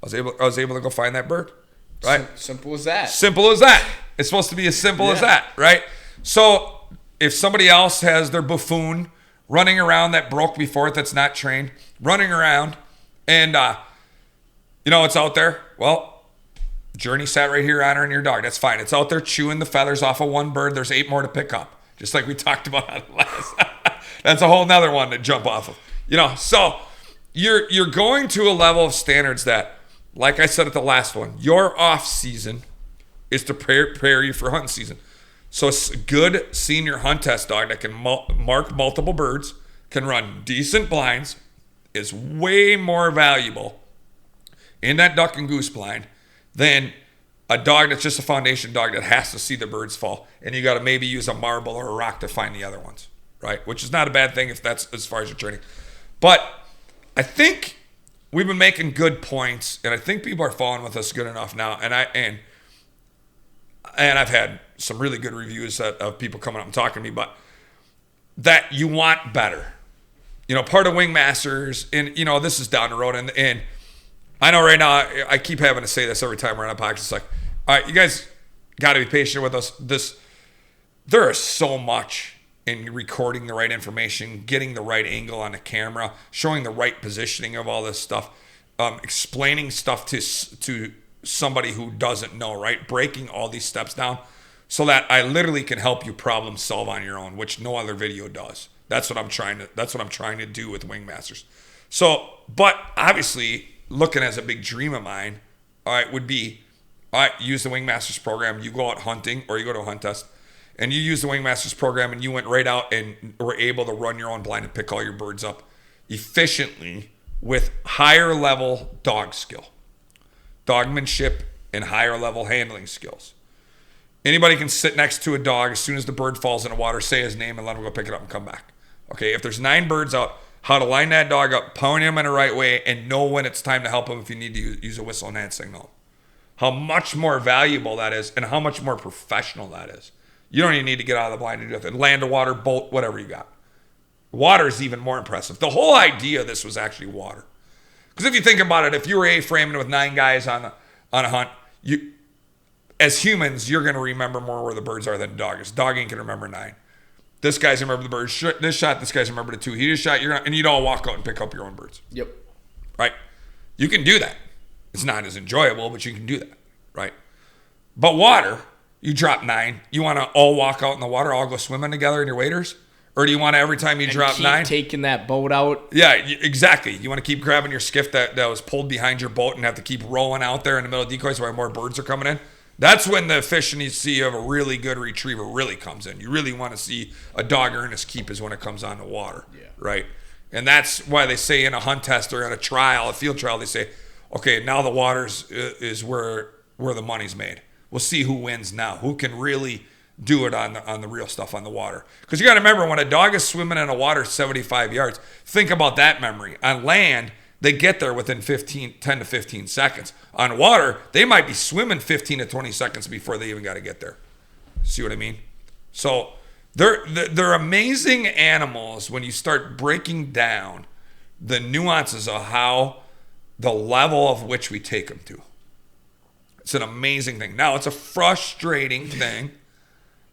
I was able to go find that bird. Right? Simple as that. Simple as that. It's supposed to be as simple as that, right? So if somebody else has their buffoon running around that broke before it, that's not trained, running around, and it's out there. Well, Journey sat right here honoring your dog. That's fine. It's out there chewing the feathers off of one bird. There's 8 more to pick up, just like we talked about last. That's a whole nother one to jump off of. So you're going to a level of standards that, like I said at the last one, your off season is to prepare you for hunting season. So a good senior hunt test dog that can mark multiple birds, can run decent blinds, is way more valuable in that duck and goose blind than a dog that's just a foundation dog that has to see the birds fall, and you got to maybe use a marble or a rock to find the other ones, right? Which is not a bad thing if that's as far as your training. But I think we've been making good points, and I think people are following with us good enough now. And I've had some really good reviews of people coming up and talking to me, but that you want better. You know, part of Wing Masters, and you know, this is down the road, and I know right now I keep having to say this every time we're on a podcast. It's like, all right, you guys got to be patient with us. There is so much in recording the right information, getting the right angle on the camera, showing the right positioning of all this stuff, explaining stuff to somebody who doesn't know, right? Breaking all these steps down so that I literally can help you problem solve on your own, which no other video does. That's what I'm trying to do with Wing Masters. So, but obviously, looking as a big dream of mine, all right, would be, all right, use the Wing Masters program. You go out hunting or you go to a hunt test and you use the Wing Masters program and you went right out and were able to run your own blind and pick all your birds up efficiently with higher level dog skill, dogmanship, and higher level handling skills. Anybody can sit next to a dog as soon as the bird falls in the water, say his name, and let him go pick it up and come back. Okay, if there's 9 birds out, how to line that dog up, pound him in the right way, and know when it's time to help him if you need to use a whistle and hand signal. How much more valuable that is, and how much more professional that is. You don't even need to get out of the blind and do it. Land, a water, boat, whatever you got. Water is even more impressive. The whole idea of this was actually water. Because if you think about it, if you were A-framing with 9 guys on a hunt, you, as humans, you're going to remember more where the birds are than a dog is. Dog ain't going to remember 9. This guy's remember the birds. This shot, this guy's remember the 2. He just shot, and you'd all walk out and pick up your own birds. Yep. Right? You can do that. It's not as enjoyable, but you can do that. Right? But water, you drop 9. You want to all walk out in the water, all go swimming together in your waders? Or do you want to, every time you drop keep 9, taking that boat out? Yeah, exactly. You want to keep grabbing your skiff that was pulled behind your boat and have to keep rowing out there in the middle of decoys where more birds are coming in? That's when the efficiency of a really good retriever really comes in. You really want to see a dog earn his keep is when it comes on the water, right? And that's why they say in a hunt test or in a trial, a field trial, they say, okay, now the water's is where the money's made. We'll see who wins now, who can really do it on the real stuff on the water. Because you got to remember, when a dog is swimming in the water 75 yards, think about that memory. On land, they get there within 10 to 15 seconds. On water, they might be swimming 15 to 20 seconds before they even got to get there. See what I mean? So they're amazing animals when you start breaking down the nuances of how the level of which we take them to. It's an amazing thing. Now, it's a frustrating thing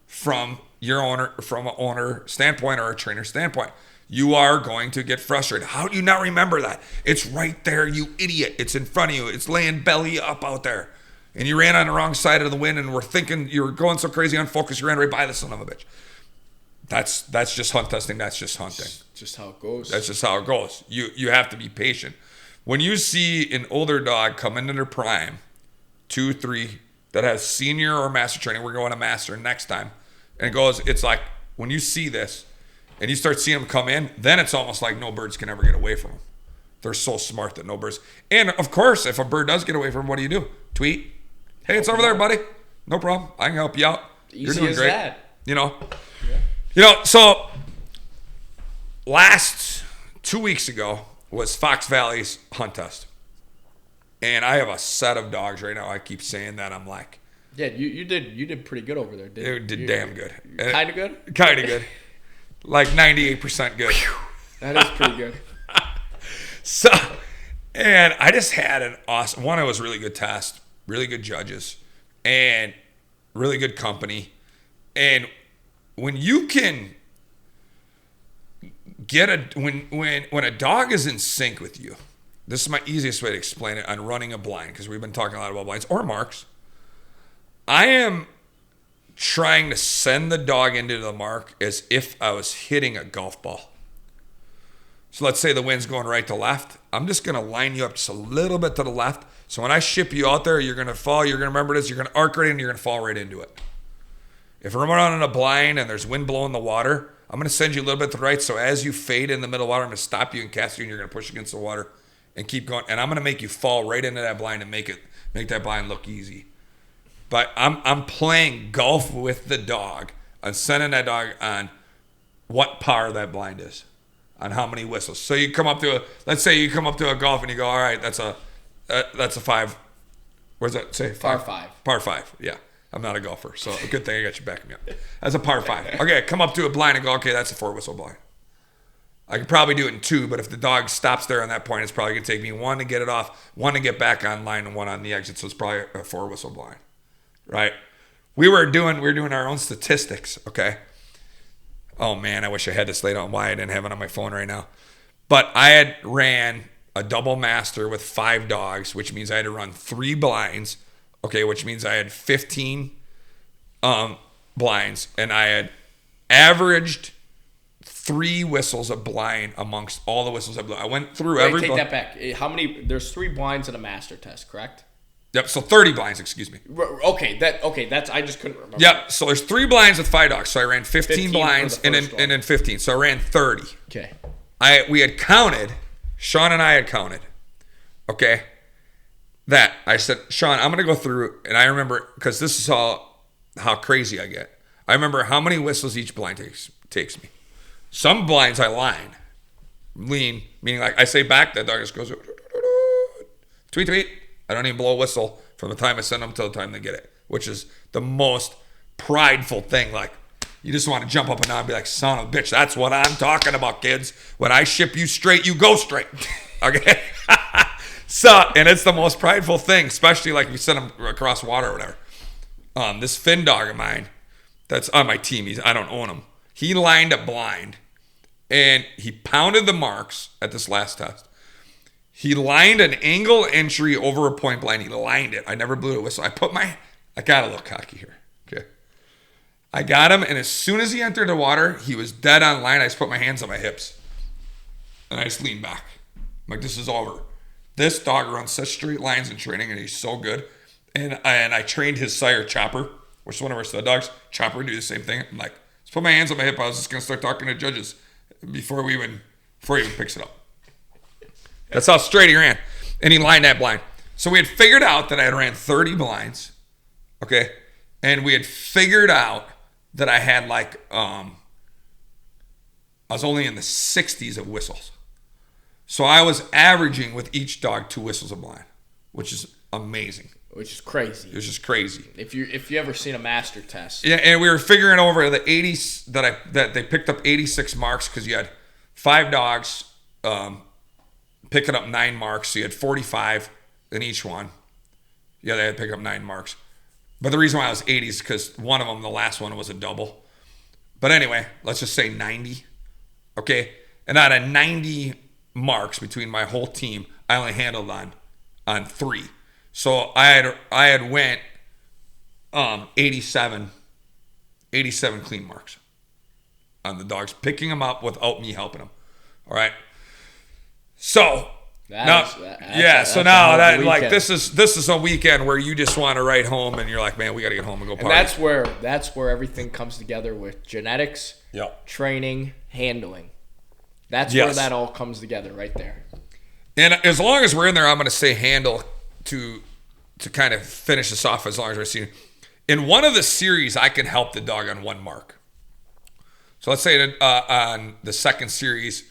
from an owner standpoint or a trainer standpoint. You are going to get frustrated. How do you not remember that? It's right there, you idiot. It's in front of you. It's laying belly up out there. And you ran on the wrong side of the wind and were thinking you were going so crazy unfocused, you ran right by the son of a bitch. That's just hunt testing. That's just hunting. Just how it goes. That's just how it goes. You have to be patient. When you see an older dog come into their prime, 2, 3, that has senior or master training, we're going to master next time, and it goes, it's like, when you see this, and you start seeing them come in, then it's almost like no birds can ever get away from them. They're so smart that no birds. And of course, if a bird does get away from them, what do? Tweet. Hey, it's over there, buddy. No problem. I can help you out. You're doing great. That. You know. Yeah. So last 2 weeks ago was Fox Valley's hunt test. And I have a set of dogs right now. I keep saying that. I'm like, yeah, you did pretty good over there. Did damn good. Kind of good. Kind of good. Like 98% good. That is pretty good. So, and I just had an awesome one. It was really good test, really good judges, and really good company. And when you can get when a dog is in sync with you, this is my easiest way to explain it on running a blind, because we've been talking a lot about blinds or marks. I am trying to send the dog into the mark as if I was hitting a golf ball. So let's say the wind's going right to left. I'm just going to line you up just a little bit to the left. So when I ship you out there, you're going to fall. You're going to remember this. You're going to arc right in. You're going to fall right into it. If we're running a blind and there's wind blowing the water, I'm going to send you a little bit to the right. So as you fade in the middle of the water, I'm going to stop you and cast you, and you're going to push against the water and keep going. And I'm going to make you fall right into that blind and make that blind look easy. But I'm playing golf with the dog. I'm sending that dog on what par that blind is, on how many whistles. So you come up to let's say you come up to a golf and you go, all right, that's a 5. What does that say? Par 5. Par 5. Yeah. I'm not a golfer, so a good thing I got you backing me up. That's a par 5. Okay, come up to a blind and go, okay, that's a 4 whistle blind. I could probably do it in 2, but if the dog stops there on that point, it's probably going to take me 1 to get it off, 1 to get back online, and 1 on the exit. So it's probably a 4 whistle blind, right? We were doing our own statistics, okay? Oh, man, I wish I had this laid out. Why I didn't have it on my phone right now. But I had ran a double master with 5 dogs, which means I had to run 3 blinds, okay, which means I had 15 blinds, and I had averaged 3 whistles a blind amongst all the whistles I blew. I went through every. Take that back. How many? There's 3 blinds in a master test, correct? Yep. So 30 blinds. Excuse me. Okay. That's I just couldn't remember. Yep. So there's 3 blinds with 5 dogs. So I ran 15 blinds and then 15. So I ran 30. Okay. We had counted. Sean and I had counted. Okay. That I said, Sean, I'm gonna go through, and I remember because this is how crazy I get. I remember how many whistles each blind takes me. Some blinds I lean, meaning like I say back, that dog just goes tweet tweet. I don't even blow a whistle from the time I send them till the time they get it, which is the most prideful thing. Like you just want to jump up and down and be like, son of a bitch, that's what I'm talking about, kids. When I ship you straight, you go straight. Okay. So, and it's the most prideful thing, especially like if you send them across water or whatever. This Finn dog of mine that's on my team, I don't own him. He lined a blind and he pounded the marks at this last test. He lined an angle entry over a point blind. He lined it. I never blew a whistle. I got a little cocky here. Okay. I got him, and as soon as he entered the water, he was dead on line. I just put my hands on my hips and I just leaned back. I'm like, this is over. This dog runs such straight lines in training, and he's so good. And I trained his sire, Chopper, which is one of our stud dogs. Chopper would do the same thing. I'm like, let's put my hands on my hip. I was just going to start talking to judges before he even picks it up. That's how straight he ran. And he lined that blind. So we had figured out that I had ran 30 blinds, okay? And we had figured out that I had like, I was only in the 60s of whistles. So I was averaging with each dog 2 whistles a blind, which is amazing. Which is crazy. It was just crazy. If you ever seen a master test. Yeah, and we were figuring over the 80s that they picked up 86 marks because you had 5 dogs picking up 9 marks. So you had 45 in each one. Yeah, they had to pick up 9 marks. But the reason why I was 80 is because one of them, the last one, was a double. But anyway, let's just say 90. Okay? And out of 90 marks between my whole team, I only handled on 3. So I had went 87 clean marks on the dogs, picking them up without me helping them. All right. So this is a weekend where you just want to ride home and you're like, man, we got to get home and go party. And that's where everything comes together with genetics, training, handling. That's where that all comes together right there. And as long as we're in there, I'm going to say handle to kind of finish this off as long as we're seeing. In one of the series, I can help the dog on 1 mark. So let's say that on the second series,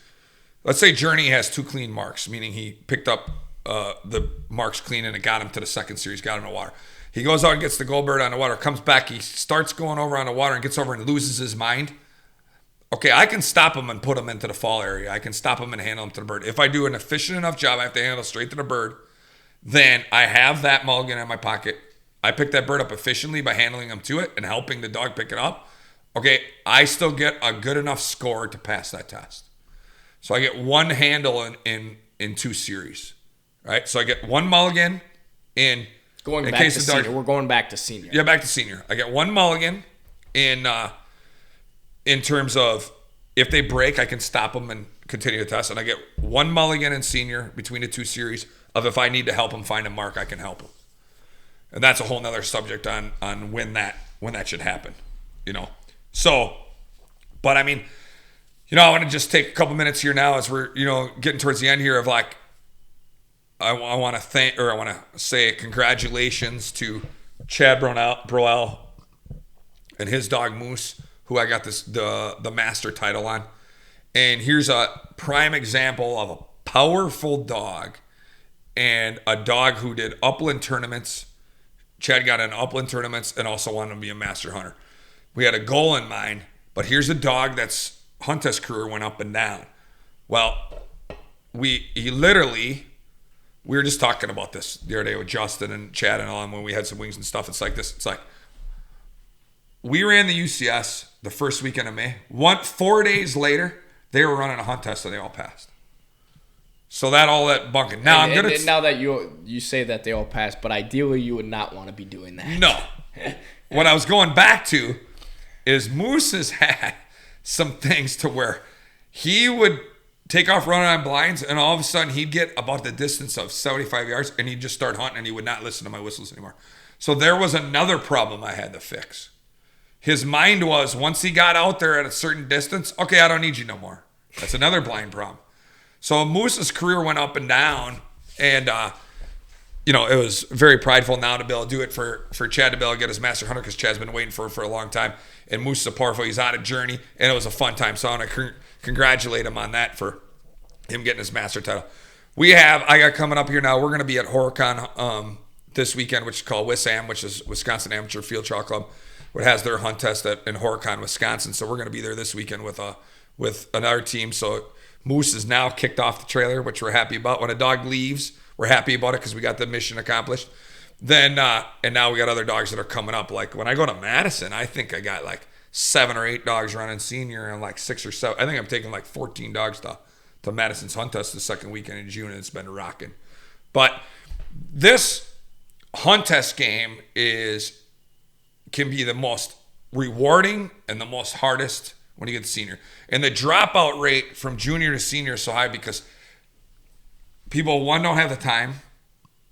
let's say Journey has 2 clean marks, meaning he picked up the marks clean and it got him to the second series, got him to water. He goes out and gets the gold bird on the water, comes back, he starts going over on the water and gets over and loses his mind. Okay, I can stop him and put him into the fall area. I can stop him and handle him to the bird. If I do an efficient enough job, I have to handle straight to the bird. Then I have that mulligan in my pocket. I pick that bird up efficiently by handling him to it and helping the dog pick it up. Okay, I still get a good enough score to pass that test. So I get 1 handle in 2 series, right? So I get 1 mulligan in case to senior. We're going back to senior. Yeah, back to senior. I get 1 mulligan in terms of if they break, I can stop them and continue to test, and I get one mulligan in senior between the two series of if I need to help him find a mark, I can help him. And that's a whole nother subject on when that should happen, So, but I mean, I want to just take a couple minutes here now as we're, getting towards the end here of like, I want to say congratulations to Chad Broel and his dog Moose, who I got the master title on. And here's a prime example of a powerful dog and a dog who did upland tournaments. Chad got in upland tournaments and also wanted to be a master hunter. We had a goal in mind, but here's a dog that's hunt test career went up and down. Well, we were just talking about this the other day with Justin and Chad and all, and when we had some wings and stuff. It's like this. It's like we ran the UCS the first weekend of May. 4 days later, they were running a hunt test and they all passed. So all that bunking. Now now that you say that they all passed, but ideally you would not want to be doing that. No. What I was going back to is Moose has had some things to where he would take off running on blinds, and all of a sudden he'd get about the distance of 75 yards, and he'd just start hunting, and he would not listen to my whistles anymore. So there was another problem I had to fix. His mind was, once he got out there at a certain distance, okay, I don't need you no more. That's another blind problem. So Moose's career went up and down, and it was very prideful now to be able to do it for Chad to be able to get his master hunter, because Chad's been waiting for a long time, and Moose is a powerful. He's on a journey, and it was a fun time. So I want to congratulate him on that for him getting his master title. I got coming up here now, we're going to be at HorrorCon this weekend, which is called WISAM, which is Wisconsin Amateur Field Trial Club, which has their hunt test in HorrorCon, Wisconsin. So we're going to be there this weekend with another team. So Moose is now kicked off the trailer, which we're happy about. When a dog leaves, we're happy about it because we got the mission accomplished. Then and now we got other dogs that are coming up. Like when I go to Madison, I think I got like 7 or 8 dogs running senior, and like 6 or 7. I think I'm taking like 14 dogs to Madison's hunt test the second weekend in June, and it's been rocking. But this hunt test game can be the most rewarding and the most hardest when you get to senior. And the dropout rate from junior to senior is so high because people, one, don't have the time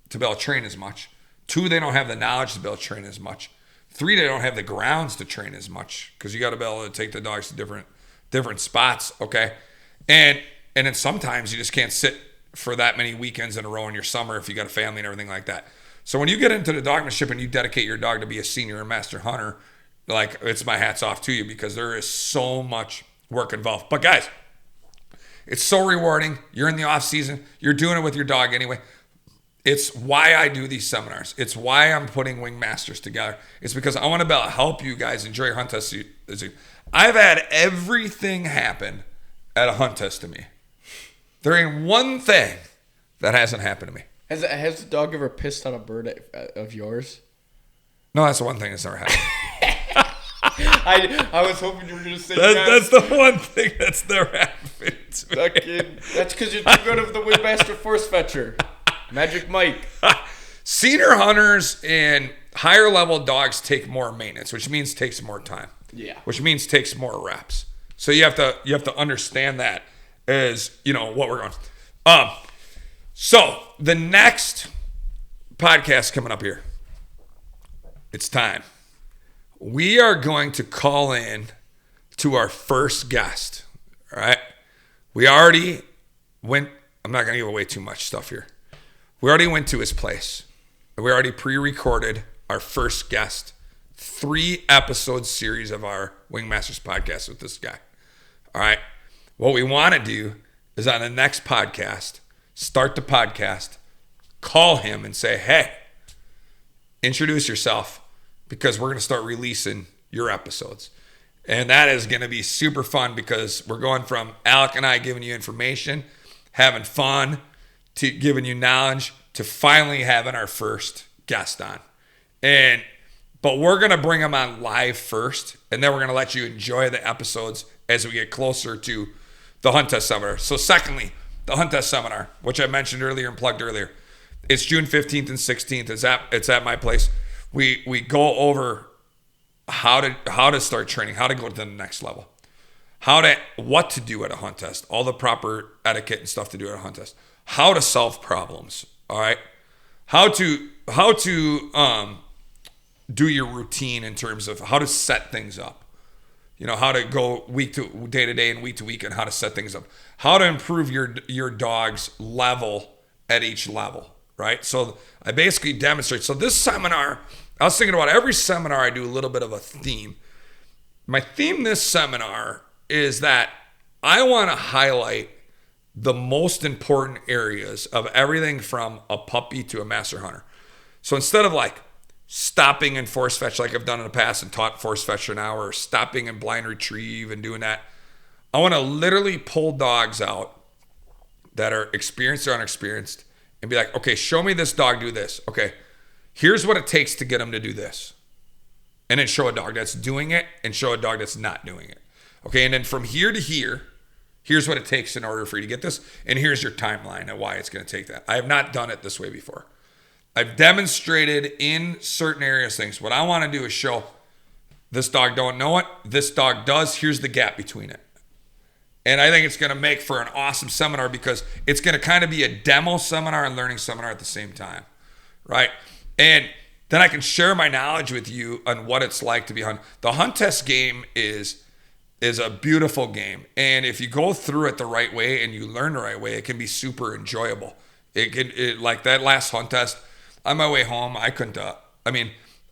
to be able to train as much. 2, they don't have the knowledge to be able to train as much. 3, they don't have the grounds to train as much because you got to be able to take the dogs to different spots, okay? And then sometimes you just can't sit for that many weekends in a row in your summer if you got a family and everything like that. So when you get into the dogmanship and you dedicate your dog to be a senior and master hunter, like, it's my hats off to you because there is so much work involved. But guys, it's so rewarding. You're in the off season. You're doing it with your dog anyway. It's why I do these seminars. It's why I'm putting Wing Masters together. It's because I want to be able to help you guys enjoy your hunt test. I've had everything happen at a hunt test to me. There ain't one thing that hasn't happened to me. Has the dog ever pissed on a bird of yours? No, that's the one thing that's never happened. I was hoping you were going to say that's the one thing that's never happened to me. That's because you're too good of the Wingmaster Force Fetcher. Magic Mike. Senior hunters and higher level dogs take more maintenance, which means takes more time. Yeah. Which means takes more reps. So you have to understand that as, what we're going. So the next podcast coming up here, it's time. We are going to call in to our first guest. All right. We already went. I'm not going to give away too much stuff here. We already went to his place. We already pre-recorded our first guest, 3-episode series of our Wingmasters podcast with this guy. All right. What we want to do is on the next podcast, start the podcast, call him and say, hey, introduce yourself because we're going to start releasing your episodes. And that is going to be super fun because we're going from Alec and I giving you information, having fun, to giving you knowledge, to finally having our first guest on. But we're going to bring him on live first, and then we're going to let you enjoy the episodes as we get closer to the Hunt Test Seminar. So secondly, the Hunt Test Seminar, which I mentioned earlier and plugged earlier. It's June 15th and 16th. It's at my place. We go over how to start training, how to go to the next level, what to do at a hunt test, all the proper etiquette and stuff to do at a hunt test, how to solve problems, all right, how to do your routine in terms of how to set things up, how to go day to day and week to week, and how to set things up, how to improve your dog's level at each level, right? So I basically demonstrate. So this seminar, I was thinking about every seminar I do a little bit of a theme. My theme this seminar is that I want to highlight the most important areas of everything from a puppy to a master hunter. So instead of like stopping and force fetch like I've done in the past and taught force fetch for an hour, or stopping and blind retrieve and doing that, I want to literally pull dogs out that are experienced or unexperienced and be like, okay, show me this dog do this. Okay, here's what it takes to get them to do this. And then show a dog that's doing it and show a dog that's not doing it. Okay, and then from here to here, here's what it takes in order for you to get this. And here's your timeline and why it's going to take that. I have not done it this way before. I've demonstrated in certain areas things. What I want to do is show this dog don't know it. This dog does. Here's the gap between it. And I think it's going to make for an awesome seminar because it's going to kind of be a demo seminar and learning seminar at the same time, right? And then I can share my knowledge with you on what it's like to be hunt. The hunt test game is a beautiful game. And if you go through it the right way and you learn the right way, it can be super enjoyable. Like that last hunt test, on my way home, I couldn't, a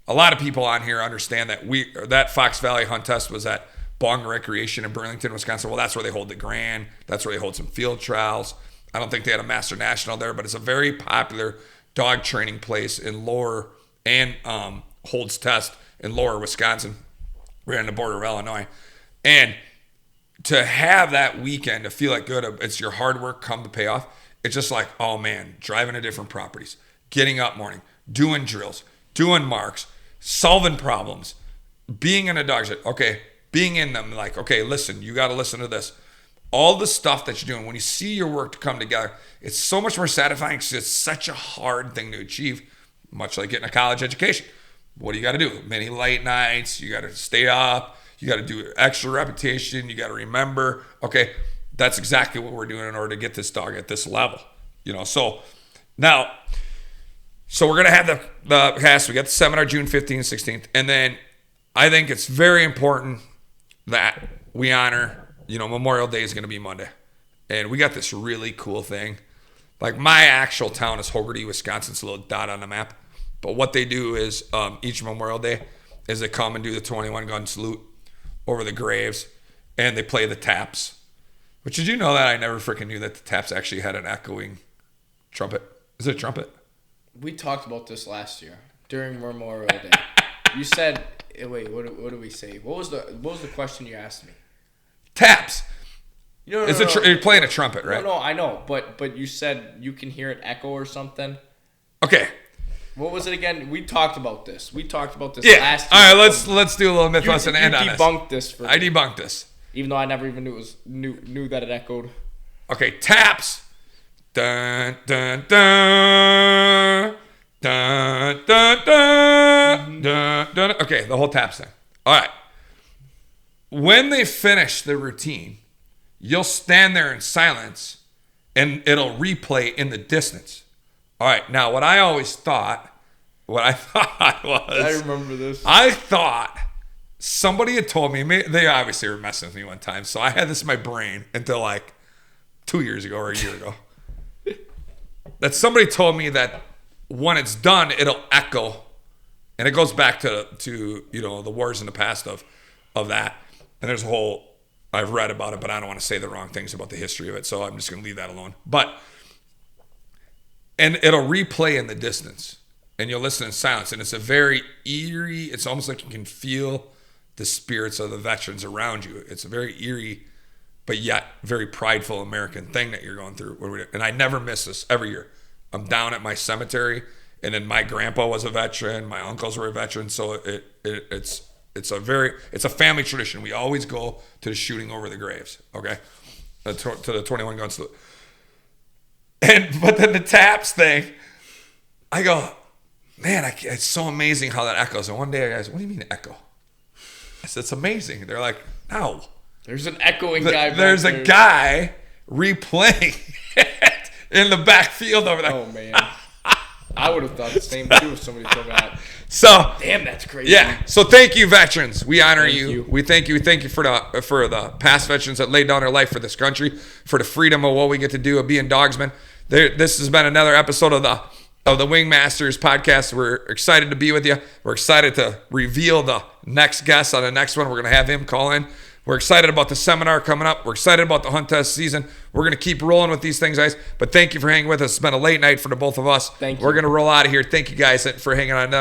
lot of people on here understand that Fox Valley hunt test was at Bong Recreation in Burlington, Wisconsin. Well, that's where they hold the Grand. That's where they hold some field trials. I don't think they had a Master National there, but it's a very popular dog training place in Lower and holds test in Lower Wisconsin. We're on the border of Illinois. And to have that weekend to feel like good, it's your hard work come to pay off. It's just like, oh man, driving to different properties, getting up morning, doing drills, doing marks, solving problems, being in a dog shed. Okay, being in them, like, okay, listen, you got to listen to this. All the stuff that you're doing, when you see your work come together, it's so much more satisfying because it's such a hard thing to achieve, much like getting a college education. What do you got to do? Many late nights, you got to stay up, you got to do extra repetition, you got to remember. Okay, that's exactly what we're doing in order to get this dog at this level. So now, so we're going to have the cast. We got the seminar June 15th and 16th. And then I think it's very important that we honor, Memorial Day is going to be Monday. And we got this really cool thing. Like my actual town is Hogarty, Wisconsin. It's a little dot on the map. But what they do is each Memorial Day is they come and do the 21 gun salute over the graves. And they play the taps. But did you know that I never freaking knew that the taps actually had an echoing trumpet? Is it a trumpet? We talked about this last year during Memorial Day. You said, wait, what did we say? What was the question you asked me? Taps. No, you're playing a trumpet, right? No, I know, but you said you can hear it echo or something. Okay. What was it again? We talked about this. Last year. All right, let's do a little myth lesson and end on this. You debunked this for me. I debunked this. Even though I never even knew that it echoed. Okay, taps. Dun dun dun dun dun dun dun dun. Okay, the whole taps thing. All right. When they finish the routine, you'll stand there in silence, and it'll replay in the distance. All right. Now, what I thought was, I remember this. I thought somebody had told me. They obviously were messing with me one time, so I had this in my brain until like 2 years ago or a year ago. That somebody told me that when it's done, it'll echo, and it goes back to the wars in the past of that. And there's a whole, I've read about it, but I don't want to say the wrong things about the history of it, so I'm just going to leave that alone. And it'll replay in the distance, and you'll listen in silence, and it's a very eerie. It's almost like you can feel the spirits of the veterans around you. It's a very eerie, but yet very prideful American thing that you're going through. And I never miss this every year. I'm down at my cemetery, and then my grandpa was a veteran, my uncles were a veteran, so it's a family tradition. We always go to the shooting over the graves, okay, to the 21 gun salute. But then the taps thing, I go, man, it's so amazing how that echoes. And one day I guys, what do you mean echo? I said, it's amazing. They're like, no. There's an echoing guy back There's there. a guy replaying it in the backfield over there. Oh, man. I would have thought the same, too, if somebody told me that. So, Damn, that's crazy. yeah. So thank you, veterans. We honor Thank you. you. We thank you. Thank you for the past veterans that laid down their life for this country, for the freedom of what we get to do of being dogsmen. This has been another episode of the Wing Masters podcast. We're excited to be with you. We're excited to reveal the next guest on the next one. We're going to have him call in. We're excited about the seminar coming up. We're excited about the hunt test season. We're going to keep rolling with these things, guys. But thank you for hanging with us. It's been a late night for the both of us. Thank you. We're going to roll out of here. Thank you guys for hanging on.